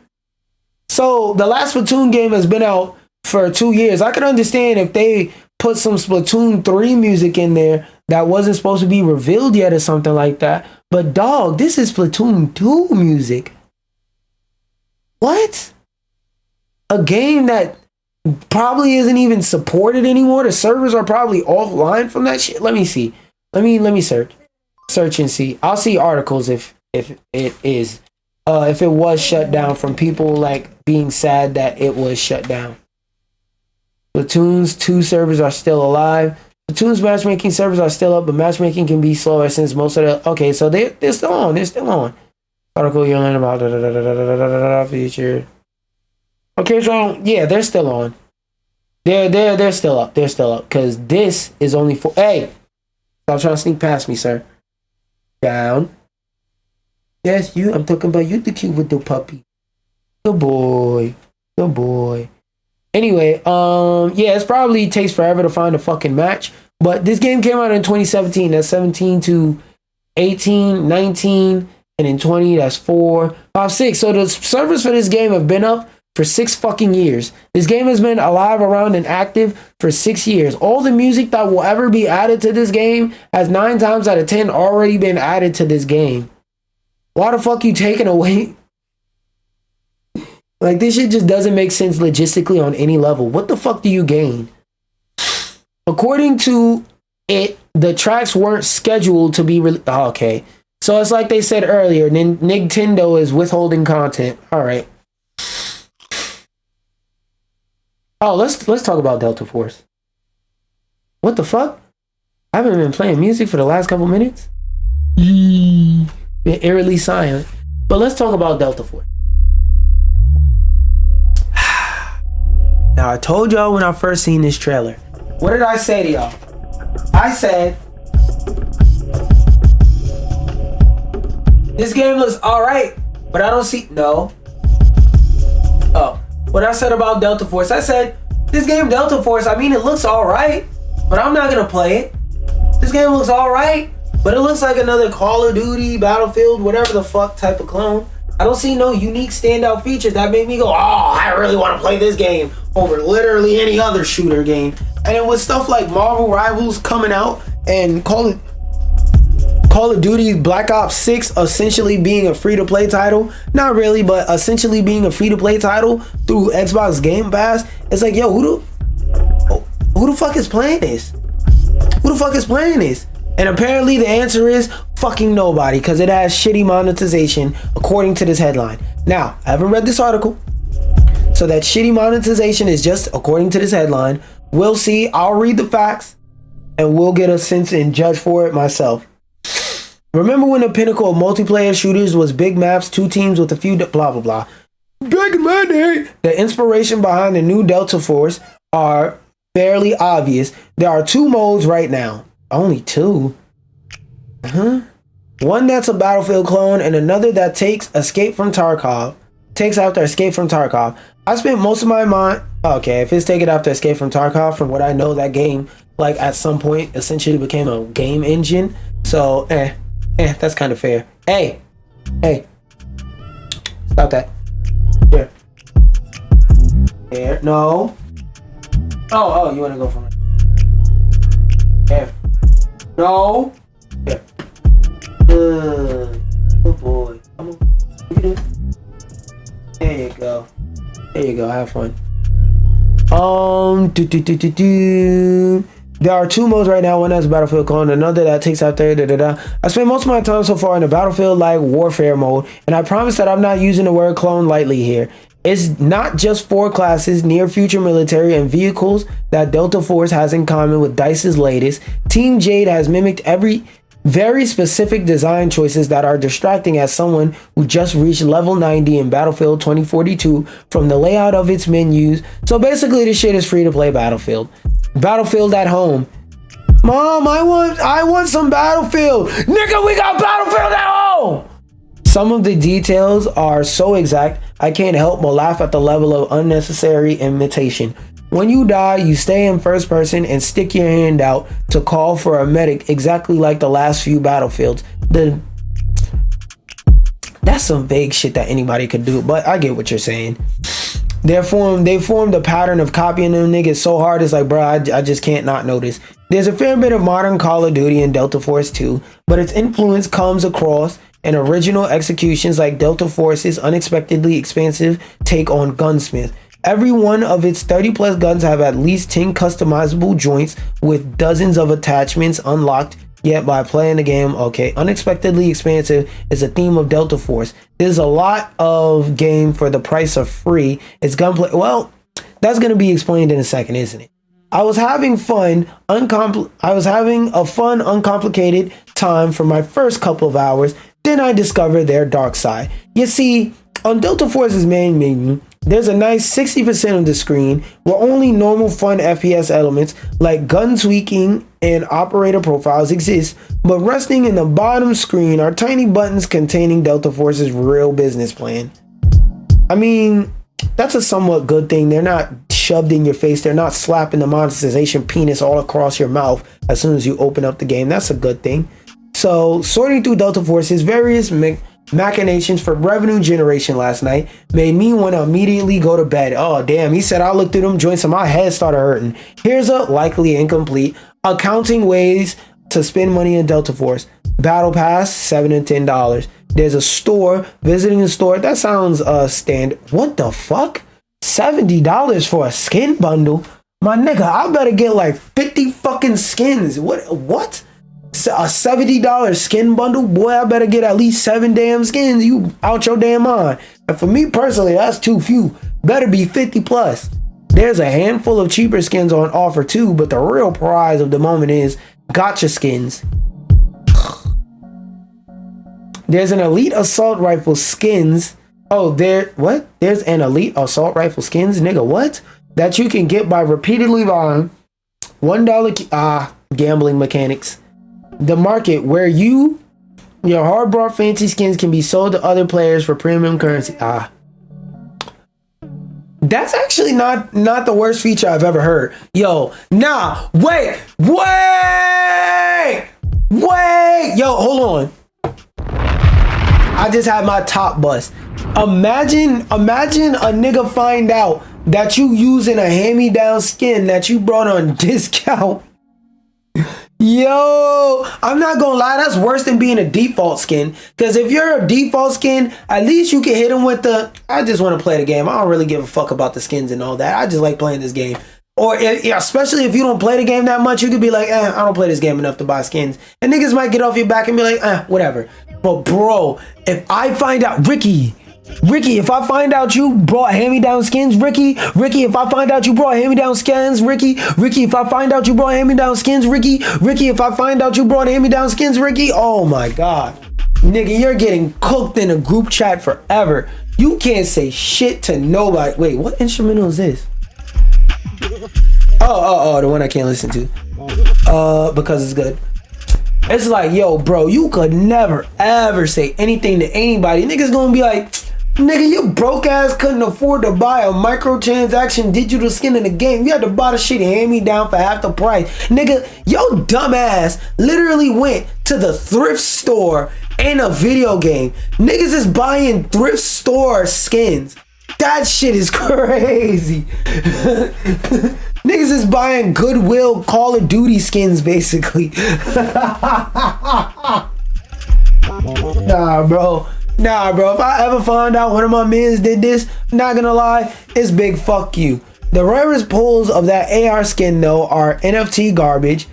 So the last Splatoon game has been out for 2 years. I could understand if they put some Splatoon 3 music in there that wasn't supposed to be revealed yet or something like that. But dog, this is Splatoon 2 music. What? A game that probably isn't even supported anymore. The servers are probably offline from that shit. Let me see. Let me search and see. I'll see articles if it is. If it was shut down, from people like being sad that it was shut down. Splatoon's 2 servers are still alive. Splatoon's matchmaking servers are still up, but matchmaking can be slower since most of the... Okay, so they're still on. They're still on. Article you'll learn about feature. Okay, so yeah, they're still on. They're still up. They're still up. Because this is only for... Hey! Stop trying to sneak past me, sir. Down. Yes, you. I'm talking about you, the cute little puppy. Good boy. Good boy. Anyway, yeah, it probably takes forever to find a fucking match. But this game came out in 2017. That's 17 to 18, 19, and in 20, that's 4, 5, 6. So the servers for this game have been up for 6 fucking years. This game has been alive, around, and active for 6 years. All the music that will ever be added to this game has 9 times out of 10 already been added to this game. Why the fuck you taking away? Like, this shit just doesn't make sense logistically on any level. What the fuck do you gain? According to it, the tracks weren't scheduled to be released. Oh, okay. So it's like they said earlier, Nintendo is withholding content. All right. Oh, let's talk about Delta Force. What the fuck? I haven't been playing music for the last couple minutes. Been eerily silent. But let's talk about Delta Force. Now, I told y'all when I first seen this trailer. What did I say to y'all? I said, this game looks alright, but I don't see... No. Oh. What I said about Delta Force, I said, this game Delta Force, I mean, it looks alright, but I'm not gonna play it. This game looks alright, but it looks like another Call of Duty, Battlefield, whatever the fuck type of clone. I don't see no unique standout features that make me go, oh, I really want to play this game over literally any other shooter game. And then with stuff like Marvel Rivals coming out and Call of Duty Black Ops 6 essentially being a free-to-play title, not really, but essentially being a free-to-play title through Xbox Game Pass, it's like, yo, who the fuck is playing this? Who the fuck is playing this? And apparently the answer is fucking nobody, because it has shitty monetization according to this headline. Now, I haven't read this article, so that shitty monetization is just according to this headline. We'll see. I'll read the facts and we'll get a sense and judge for it myself. Remember when the pinnacle of multiplayer shooters was big maps, 2 teams with a few blah blah blah. Big money! The inspiration behind the new Delta Force are fairly obvious. There are 2 modes right now. Only 2? One that's a Battlefield clone and another that takes after Escape from Tarkov. I spent most of my mind... Okay, if it's taken after Escape from Tarkov, from what I know, that game, like, at some point, essentially became a game engine. So, that's kind of fair. Hey. Stop that. Here. Here. No. Oh, you want to go from it? Here. No. Here. Good boy. Come on. You can do it. There you go. Have fun. There are 2 modes right now. One that's Battlefield clone, another that takes out there. I spent most of my time so far in the Battlefield-like warfare mode, and I promise that I'm not using the word clone lightly here. It's not just 4 classes, near future military, and vehicles that Delta Force has in common with DICE's latest. Team Jade has mimicked every very specific design choices that are distracting as someone who just reached level 90 in Battlefield 2042 from the layout of its menus. So basically this shit is free to play Battlefield. Battlefield at home. Mom, I want some Battlefield. Nigga, we got Battlefield at home. Some of the details are so exact, I can't help but laugh at the level of unnecessary imitation. When you die, you stay in first person and stick your hand out to call for a medic, exactly like the last few Battlefields. That's some vague shit that anybody could do, but I get what you're saying. They formed a pattern of copying them niggas so hard, it's like, bro, I just can't not notice. There's a fair bit of modern Call of Duty and Delta Force 2, but its influence comes across in original executions like Delta Force's unexpectedly expansive take on Gunsmith. Every one of its 30 plus guns have at least 10 customizable joints with dozens of attachments unlocked. Yet by playing the game, okay, unexpectedly expansive is a theme of Delta Force. There's a lot of game for the price of free. It's gunplay. Well, that's going to be explained in a second, isn't it? I was having a fun, uncomplicated time for my first couple of hours. Then I discovered their dark side. You see, on Delta Force's main menu, there's a nice 60% of the screen where only normal fun FPS elements like gun tweaking and operator profiles exist, but resting in the bottom screen are tiny buttons containing Delta Force's real business plan. I mean, that's a somewhat good thing. They're not shoved in your face. They're not slapping the monetization penis all across your mouth as soon as you open up the game. That's a good thing. So, sorting through Delta Force's various machinations for revenue generation last night made me want to immediately go to bed. Oh damn, he said I looked through them joints and my head started hurting. Here's a likely incomplete accounting ways to spend money in Delta Force. Battle Pass, $7 and $10. There's a store. Visiting the store, that sounds stand. What the fuck? $70 for a skin bundle? My nigga, I better get like 50 fucking skins. What? A $70 skin bundle? Boy, I better get at least 7 damn skins. You out your damn mind. And for me personally, that's too few. Better be 50 plus. There's a handful of cheaper skins on offer too, but the real prize of the moment is gotcha skins. There's an elite assault rifle skins. Oh, what? There's an elite assault rifle skins? Nigga, what? that you can get by repeatedly buying $1 gambling mechanics. The market where your hard bought fancy skins can be sold to other players for premium currency. That's actually not the worst feature I've ever heard. Yo, nah, wait. Yo, hold on. I just had my top bust. Imagine a nigga find out that you using a hand-me-down skin that you brought on discount. Yo, I'm not gonna lie, that's worse than being a default skin. Because if you're a default skin, at least you can hit them with the, I just want to play the game. I don't really give a fuck about the skins and all that. I just like playing this game. Or especially if you don't play the game that much, you could be like, I don't play this game enough to buy skins. And niggas might get off your back and be like, whatever. But bro, if I find out, Ricky, if I find out you brought hand-me-down skins, Ricky, if I find out you brought hand-me-down skins, Ricky, if I find out you brought hand-me-down skins, Ricky, if I find out you brought hand-me-down skins, Ricky, oh my God. Nigga, you're getting cooked in a group chat forever. You can't say shit to nobody. Wait, what instrumental is this? Oh, the one I can't listen to. Because it's good. It's like, yo, bro, you could never, ever say anything to anybody. Niggas gonna be like, nigga, you broke ass couldn't afford to buy a microtransaction digital skin in the game. You had to buy the shit and hand me down for half the price. Nigga, yo dumb ass literally went to the thrift store in a video game. Niggas is buying thrift store skins. That shit is crazy. Niggas is buying Goodwill Call of Duty skins, basically. Nah, bro. If I ever find out one of my mans did this, not gonna lie, it's big fuck you. The rarest pulls of that AR skin, though, are NFT garbage.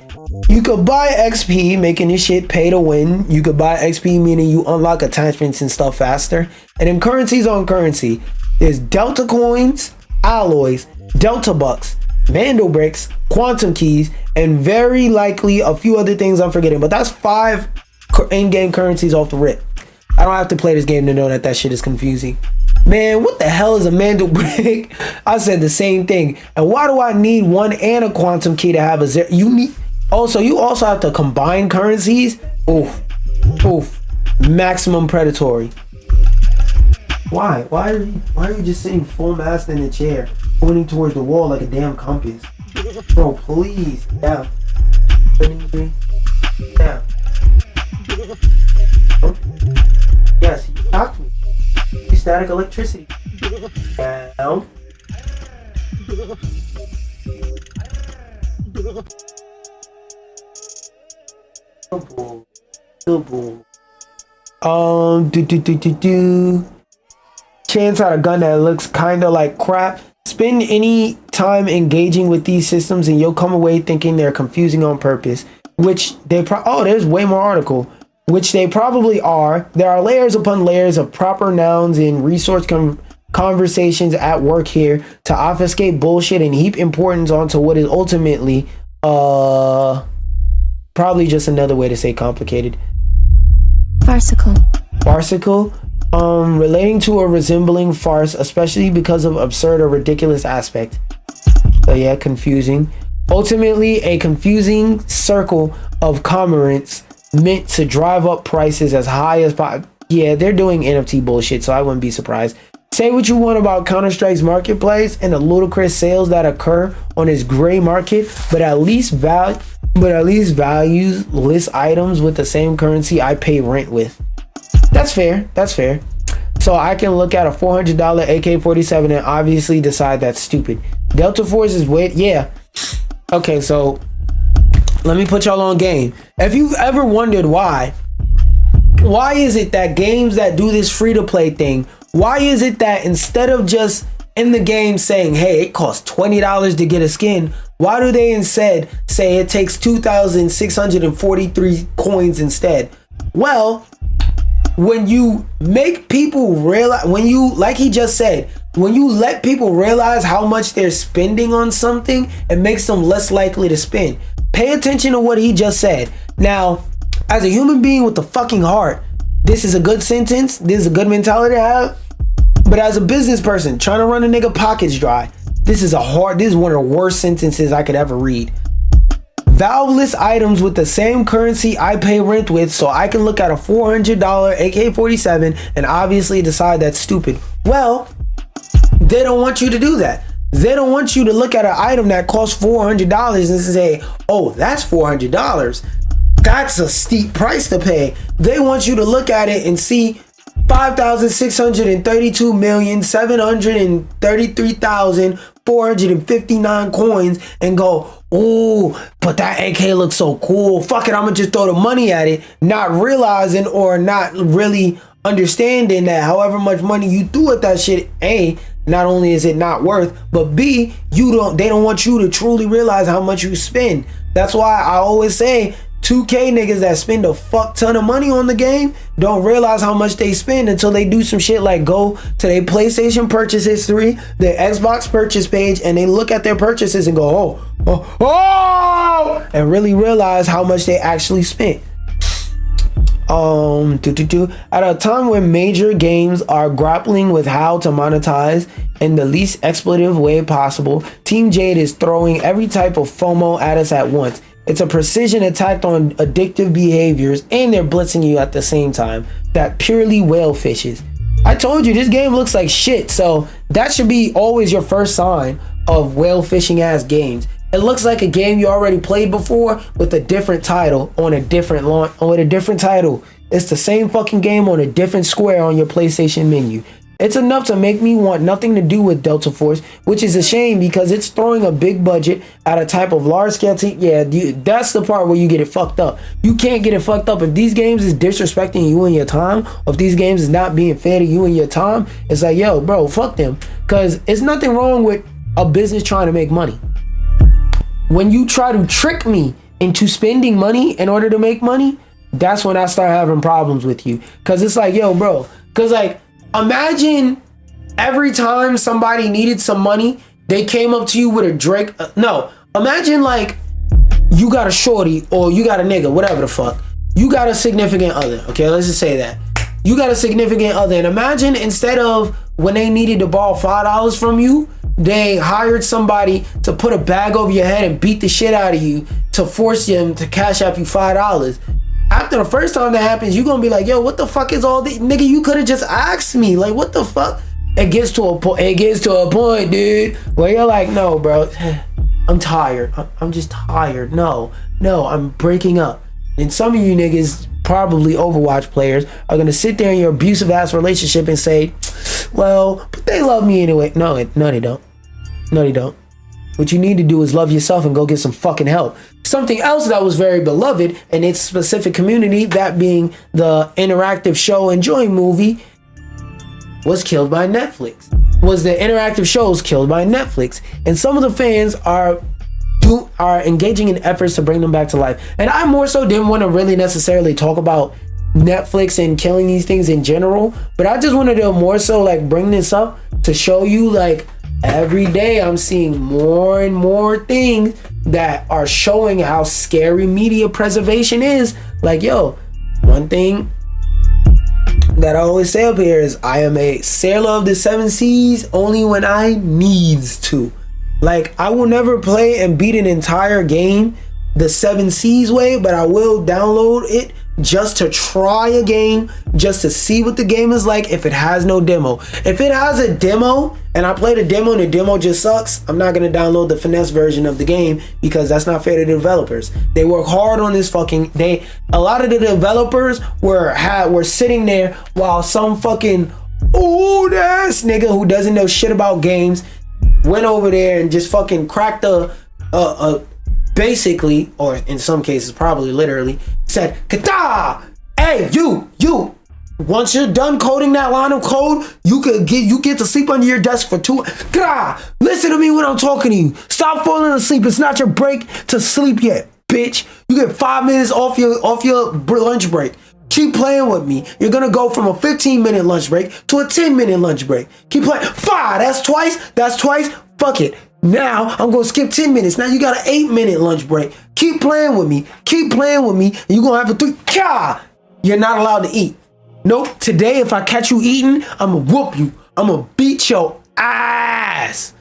You could buy XP, making this shit pay to win. You could buy XP, meaning you unlock attachments and stuff faster. And then currencies on currency. There's Delta coins, alloys, Delta bucks, Vandal bricks, quantum keys, and very likely a few other things I'm forgetting. But that's 5 in-game currencies off the rip. I don't have to play this game to know that shit is confusing. Man, what the hell is a Vandal brick? I said the same thing. And why do I need one and a quantum key to have a zero? You also have to combine currencies. Oof. Maximum predatory. Why are you just sitting full mast in the chair, pointing towards the wall like a damn compass? Bro, please. Down. Down. Oh. Yes, you shocked me. You static electricity. Down. Double. Chance had a gun that looks kinda like crap. Spend any time engaging with these systems and you'll come away thinking they're confusing on purpose. Which they there's way more article. Which they probably are. There are layers upon layers of proper nouns and resource conversations at work here to obfuscate bullshit and heap importance onto what is ultimately probably just another way to say complicated. Farcical. Relating to or resembling farce, especially because of absurd or ridiculous aspect. So yeah, confusing. Ultimately, a confusing circle of commerce meant to drive up prices as high as possible. Yeah, they're doing NFT bullshit, so I wouldn't be surprised. Say what you want about Counter-Strike's marketplace and the ludicrous sales that occur on its gray market, but at least values list items with the same currency I pay rent with. That's fair. So I can look at a $400 AK-47 and obviously decide that's stupid. Delta Force is weird. Yeah. Okay, so let me put y'all on game. If you've ever wondered why is it that games that do this free-to-play thing, why is it that instead of just in the game saying, hey, it costs $20 to get a skin, why do they instead say it takes 2,643 coins instead? Well, when you make people realize, like he just said, when you let people realize how much they're spending on something, it makes them less likely to spend. Pay attention to what he just said. Now, as a human being with a fucking heart, this is a good sentence. This is a good mentality to have. But as a business person trying to run a nigga pockets dry, This is one of the worst sentences I could ever read. Valve lists items with the same currency I pay rent with, so I can look at a $400 AK-47 and obviously decide that's stupid. Well, they don't want you to do that. They don't want you to look at an item that costs $400 and say, oh, that's $400. That's a steep price to pay. They want you to look at it and see 5,632,733,459 coins and go, oh, but that AK looks so cool. Fuck it, I'm gonna just throw the money at it, not realizing or not really understanding that however much money you threw at that shit, A, not only is it not worth, but B, they don't want you to truly realize how much you spend. That's why I always say 2K niggas that spend a fuck ton of money on the game don't realize how much they spend until they do some shit like go to their PlayStation purchase history, their Xbox purchase page, and they look at their purchases and go, oh, and really realize how much they actually spent. At a time when major games are grappling with how to monetize in the least exploitative way possible, Team Jade is throwing every type of FOMO at us at once. It's a precision attack on addictive behaviors, and they're blitzing you at the same time. That purely whale fishes. I told you, this game looks like shit, so that should be always your first sign of whale fishing ass games. It looks like a game you already played before with a different title on a different launch, with a different title. It's the same fucking game on a different square on your PlayStation menu. It's enough to make me want nothing to do with Delta Force, which is a shame because it's throwing a big budget at a type of large scale team. Yeah, that's the part where you get it fucked up. You can't get it fucked up if these games is disrespecting you and your time, or if these games is not being fair to you and your time. It's like, yo, bro, fuck them. Because it's nothing wrong with a business trying to make money. When you try to trick me into spending money in order to make money, that's when I start having problems with you. Because it's like, yo, bro, because like, imagine every time somebody needed some money, they came up to you with a Drake. No, imagine like you got a shorty or you got a nigga, whatever the fuck. You got a significant other. Okay, let's just say that. You got a significant other. And imagine instead of when they needed to borrow $5 from you, they hired somebody to put a bag over your head and beat the shit out of you to force them to cash out you $5. After the first time that happens, you're gonna be like, yo, what the fuck is all this? Nigga, you could have just asked me. Like, what the fuck? It gets to a point, dude, where you're like, no, bro, I'm tired. I'm just tired. No, I'm breaking up. And some of you niggas, probably Overwatch players, are gonna sit there in your abusive ass relationship and say, well, but they love me anyway. No, they don't. No, they don't. What you need to do is love yourself and go get some fucking help. Something else that was very beloved in its specific community, that being the interactive show Enjoy movie, was killed by Netflix. Was the interactive shows killed by Netflix? And some of the fans are engaging in efforts to bring them back to life. And I more so didn't want to really necessarily talk about Netflix and killing these things in general, but I just wanted to more so like bring this up to show you like every day I'm seeing more and more things that are showing how scary media preservation is. Like, yo, one thing that I always say up here is I am a sailor of the 7 seas only when I needs to. Like, I will never play and beat an entire game the 7 seas way, but I will download it just to try a game, just to see what the game is like if it has no demo. If it has a demo and I play the demo and the demo just sucks, I'm not gonna download the finesse version of the game because that's not fair to the developers. They work hard on this fucking, a lot of the developers were sitting there while some fucking old ass nigga who doesn't know shit about games went over there and just fucking cracked basically, or in some cases probably literally, said, Kata! Hey, you! Once you're done coding that line of code, you get to sleep under your desk for 2. Kata! Listen to me when I'm talking to you. Stop falling asleep. It's not your break to sleep yet, bitch. You get 5 minutes off your lunch break. Keep playing with me. You're gonna go from a 15-minute lunch break to a 10-minute lunch break. Keep playing. 5. That's twice. Fuck it. Now I'm gonna skip 10 minutes. Now you got an 8-minute lunch break. Keep playing with me. And you're gonna have a 3. You're not allowed to eat. Nope. Today, if I catch you eating, I'm gonna whoop you. I'm gonna beat your ass.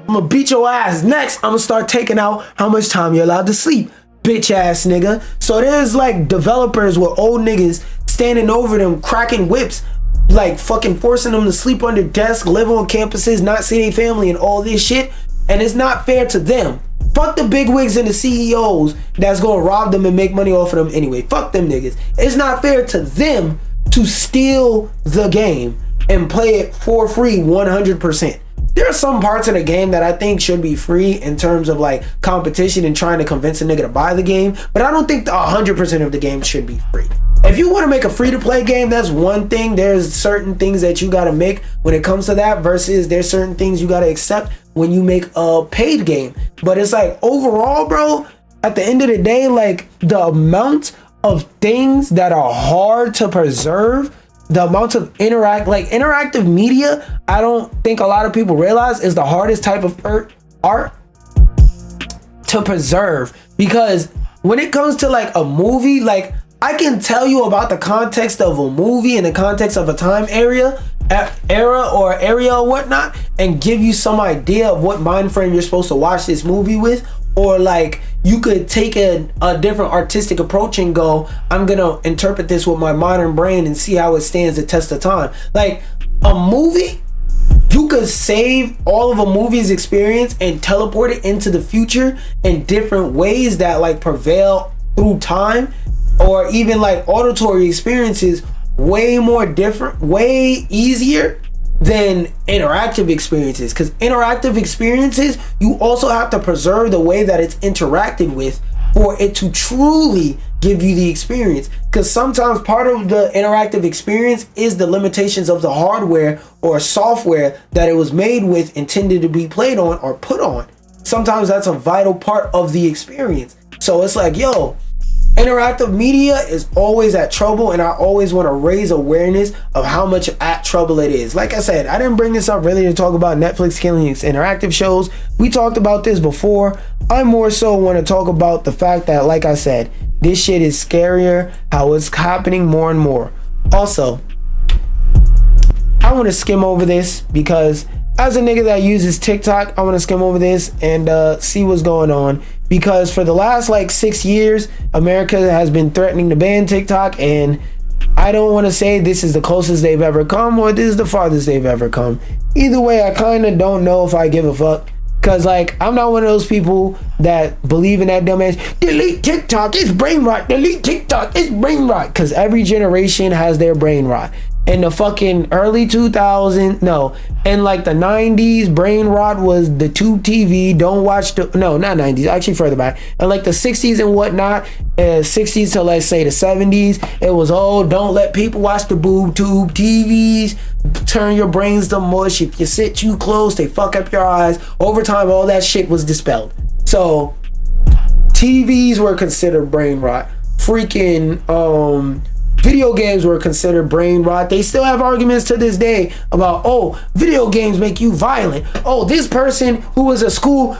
I'm gonna beat your ass. Next, I'm gonna start taking out how much time you're allowed to sleep, bitch ass nigga. So there's like developers with old niggas standing over them, cracking whips, like fucking forcing them to sleep under desks, live on campuses, not see their family and all this shit. And it's not fair to them. Fuck the big wigs and the CEOs that's gonna rob them and make money off of them anyway. Fuck them niggas. It's not fair to them to steal the game and play it for free 100%. There are some parts of the game that I think should be free in terms of like competition and trying to convince a nigga to buy the game, but I don't think 100% of the game should be free. If you want to make a free-to-play game, that's one thing. There's certain things that you got to make when it comes to that versus there's certain things you got to accept when you make a paid game. But it's like overall, bro, at the end of the day, like the amount of things that are hard to preserve, the amount of interactive media, I don't think a lot of people realize is the hardest type of art to preserve. Because when it comes to like a movie, like I can tell you about the context of a movie and the context of a time era or whatnot, and give you some idea of what mind frame you're supposed to watch this movie with. Or like you could take a different artistic approach and go, I'm gonna interpret this with my modern brain and see how it stands the test of time. Like a movie, you could save all of a movie's experience and teleport it into the future in different ways that like prevail through time, or even like auditory experiences way more different, way easier than interactive experiences. Because interactive experiences, you also have to preserve the way that it's interacted with for it to truly give you the experience. Because sometimes part of the interactive experience is the limitations of the hardware or software that it was made with, intended to be played on or put on. Sometimes that's a vital part of the experience. So it's like, yo, interactive media is always at trouble, and I always want to raise awareness of how much at trouble it is. Like I said, I didn't bring this up really to talk about Netflix killing its interactive shows. We talked about this before. I more so want to talk about the fact that, like I said, this shit is scarier, how it's happening more and more. Also, I want to skim over this because as a nigga that uses TikTok, I want to skim over this and see what's going on. Because for the last like 6 years, America has been threatening to ban TikTok, and I don't want to say this is the closest they've ever come or this is the farthest they've ever come. Either way, I kind of don't know if I give a fuck. Cause like, I'm not one of those people that believe in that dumbass, delete TikTok, it's brain rot, delete TikTok, it's brain rot. Cause every generation has their brain rot. In the fucking early 2000s, no, in like the 90s, brain rot was the tube TV, don't watch the, no, not 90s, actually further back. And like the 60s and whatnot, 60s to let's say the 70s, it was, oh, don't let people watch the boob tube TVs, turn your brains to mush, if you sit too close, they fuck up your eyes. Over time, all that shit was dispelled. So, TVs were considered brain rot. Freaking, video games were considered brain rot. They still have arguments to this day about, oh, video games make you violent. Oh, this person who was a school,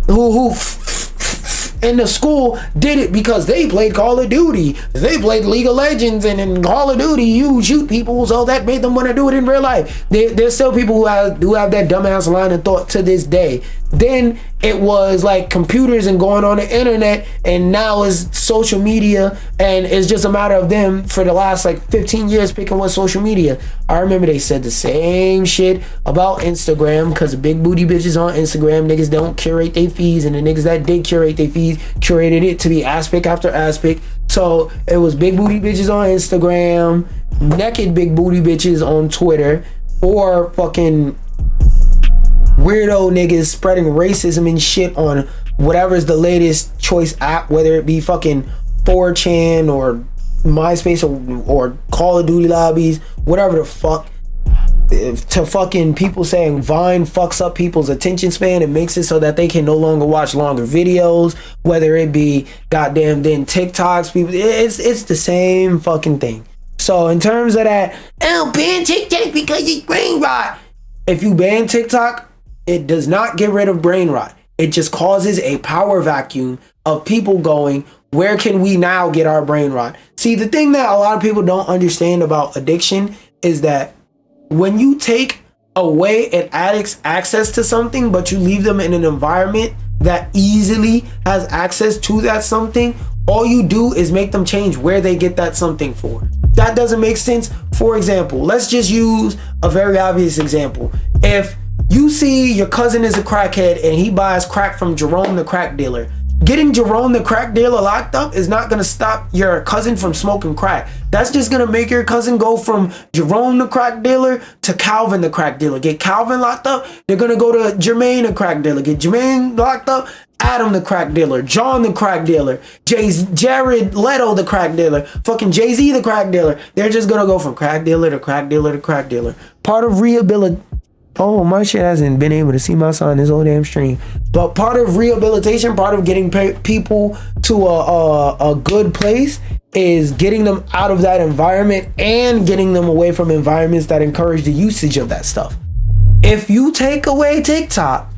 who in the school did it because they played Call of Duty. They played League of Legends, and in Call of Duty, you shoot people, so that made them want to do it in real life. There's still people who have that dumbass line of thought to this day. Then it was like computers and going on the internet, and now it's social media, and it's just a matter of them for the last like 15 years picking what social media. I remember they said the same shit about Instagram, because the big booty bitches on Instagram, niggas don't curate their feeds, and the niggas that did curate their feeds curated it to be aspect after aspect. So it was big booty bitches on Instagram, naked big booty bitches on Twitter, or fucking weirdo niggas spreading racism and shit on whatever's the latest choice app, whether it be fucking 4chan or MySpace or Call of Duty lobbies, whatever the fuck, to fucking people saying Vine fucks up people's attention span and makes it so that they can no longer watch longer videos, whether it be goddamn then TikToks, people, it's the same fucking thing. So in terms of that, oh, ban TikTok because it's brain rot. If you ban TikTok, it does not get rid of brain rot. It just causes a power vacuum of people going, where can we now get our brain rot? See, the thing that a lot of people don't understand about addiction is that when you take away an addict's access to something, but you leave them in an environment that easily has access to that something, all you do is make them change where they get that something for. That doesn't make sense. For example, let's just use a very obvious example. If you see your cousin is a crackhead and he buys crack from Jerome the crack dealer, getting Jerome the crack dealer locked up is not going to stop your cousin from smoking crack. That's just going to make your cousin go from Jerome the crack dealer to Calvin the crack dealer. Get Calvin locked up, they're going to go to Jermaine the crack dealer. Get Jermaine locked up, Adam the crack dealer, John the crack dealer, Jared Leto the crack dealer, fucking Jay-Z the crack dealer. They're just going to go from crack dealer to crack dealer to crack dealer. Part of rehabilitation. Oh, my shit hasn't been able to see my son this whole damn stream. But part of rehabilitation, part of getting people to a good place is getting them out of that environment and getting them away from environments that encourage the usage of that stuff. If you take away TikTok,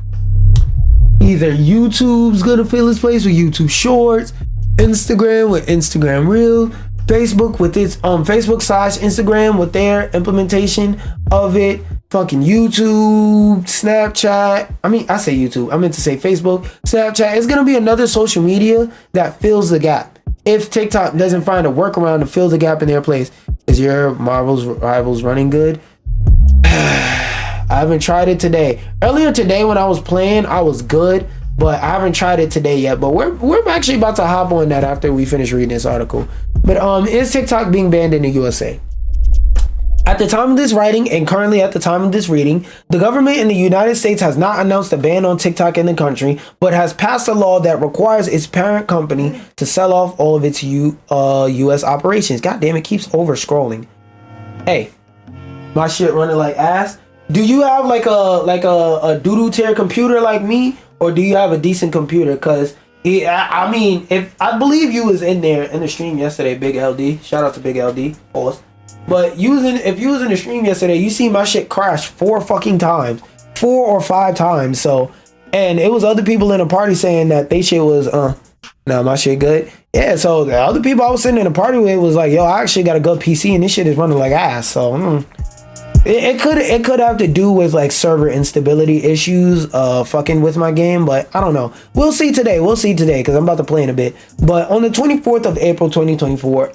either YouTube's gonna fill its place with YouTube Shorts, Instagram with Instagram Reels, Facebook with its Facebook/Instagram with their implementation of it, fucking YouTube, Snapchat. I say YouTube. I meant to say Facebook, Snapchat. It's gonna be another social media that fills the gap. If TikTok doesn't find a workaround to fill the gap in their place, is your Marvel's Rivals running good? I haven't tried it today. Earlier today when I was playing, I was good, but I haven't tried it today yet. But we're actually about to hop on that after we finish reading this article. But is TikTok being banned in the USA? At the time of this writing, and currently at the time of this reading, the government in the United States has not announced a ban on TikTok in the country, but has passed a law that requires its parent company to sell off all of its US operations. God damn, it keeps over scrolling. Hey, my shit running like ass. Do you have like a doo-doo tier computer like me, or do you have a decent computer? Cause I mean, if I believe you was in there in the stream yesterday, Big LD. Shout out to Big LD. Pause. But if you was in the stream yesterday, you see my shit crash 4 or 5 times. So, and it was other people in the party saying that they shit was now my shit good. Yeah, so the other people I was sitting in the party with was like, yo, I actually got a good PC and this shit is running like ass. So it could have to do with like server instability issues fucking with my game, but I don't know. We'll see today because I'm about to play in a bit. But on the 24th of April 2024,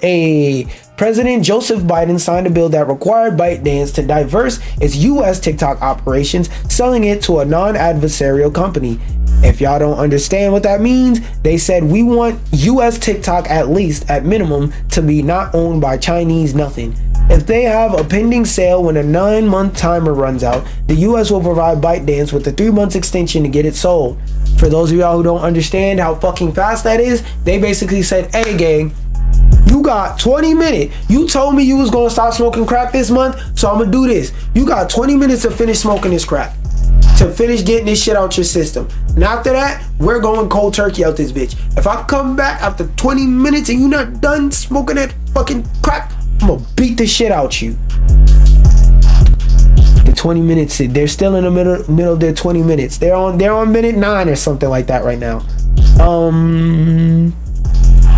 President Joseph Biden signed a bill that required ByteDance to divest its US TikTok operations, selling it to a non-adversarial company. If y'all don't understand what that means, they said we want US TikTok at least at minimum to be not owned by Chinese nothing. If they have a pending sale when a 9-month timer runs out, the US will provide ByteDance with a 3-month extension to get it sold. For those of y'all who don't understand how fucking fast that is, they basically said, hey gang, you got 20 minutes. You told me you was gonna stop smoking crack this month, so I'm gonna do this. You got 20 minutes to finish smoking this crack, to finish getting this shit out your system. And after that, we're going cold turkey out this bitch. If I come back after 20 minutes and you're not done smoking that fucking crack, I'm gonna beat the shit out you. The 20 minutes, they're still in the middle of their 20 minutes. They're on minute 9 or something like that right now.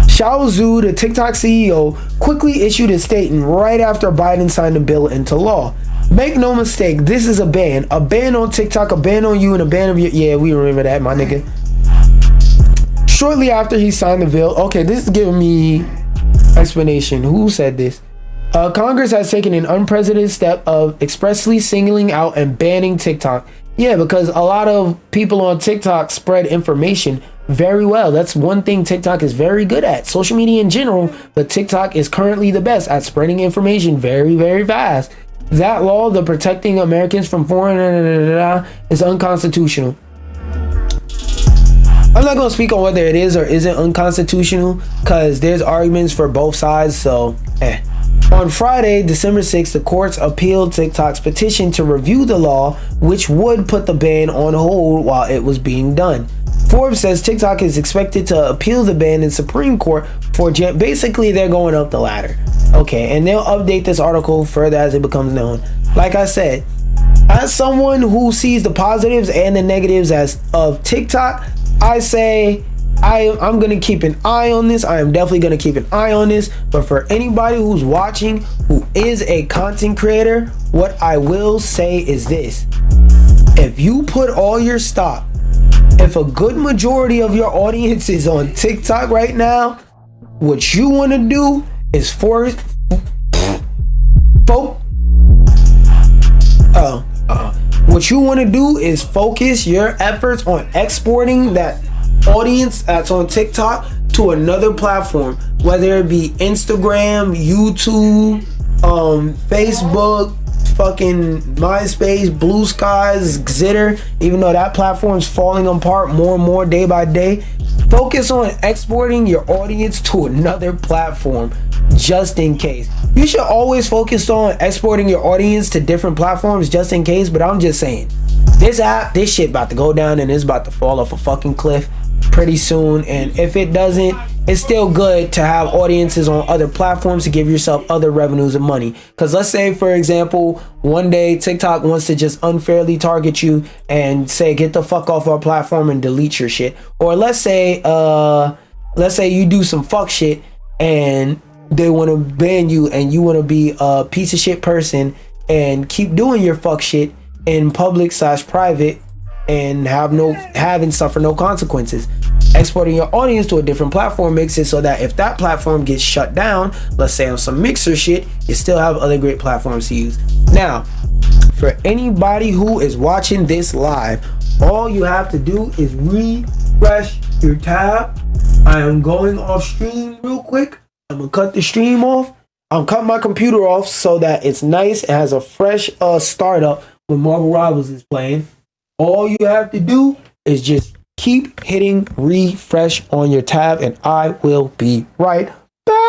Xiao Zhu, the TikTok CEO, quickly issued a statement right after Biden signed the bill into law. Make no mistake, this is a ban on TikTok, a ban on you, and a ban of your, yeah, we remember that, my nigga. Shortly after he signed the bill, okay, this is giving me explanation. Who said this? Congress has taken an unprecedented step of expressly singling out and banning TikTok. Yeah, because a lot of people on TikTok spread information very well. That's one thing TikTok is very good at. Social media in general, but TikTok is currently the best at spreading information very, very fast. That law, the protecting Americans from foreign is unconstitutional. I'm not going to speak on whether it is or isn't unconstitutional because there's arguments for both sides, so On Friday, December 6th, the courts appealed TikTok's petition to review the law, which would put the ban on hold while it was being done. Forbes says TikTok is expected to appeal the ban in Supreme Court for basically they're going up the ladder. Okay, and they'll update this article further as it becomes known. Like I said, as someone who sees the positives and the negatives of TikTok, I say I'm gonna keep an eye on this. I am definitely gonna keep an eye on this. But for anybody who's watching who is a content creator, what I will say is this: if you put all your stock, if a good majority of your audience is on TikTok right now, what you want to do is what you want to do is focus your efforts on exporting that audience that's on TikTok to another platform, whether it be Instagram, YouTube, Facebook, fucking MySpace, Blue Skies, Xitter, even though that platform's falling apart more and more day by day. Focus on exporting your audience to another platform just in case. You should always focus on exporting your audience to different platforms just in case, but I'm just saying, this shit about to go down and it's about to fall off a fucking cliff pretty soon. And if it doesn't, it's still good to have audiences on other platforms to give yourself other revenues and money. Because let's say, for example, one day TikTok wants to just unfairly target you and say, get the fuck off our platform and delete your shit. Or let's say you do some fuck shit and they want to ban you, and you want to be a piece of shit person and keep doing your fuck shit in public/private and suffer no consequences. Exporting your audience to a different platform makes it so that if that platform gets shut down, let's say on some Mixer shit, you still have other great platforms to use. Now, for anybody who is watching this live, all you have to do is refresh your tab. I am going off stream real quick. I'm gonna cut the stream off. I'm cutting my computer off so that it's nice. It has a fresh startup when Marvel Rivals is playing. All you have to do is just keep hitting refresh on your tab, and I will be right back.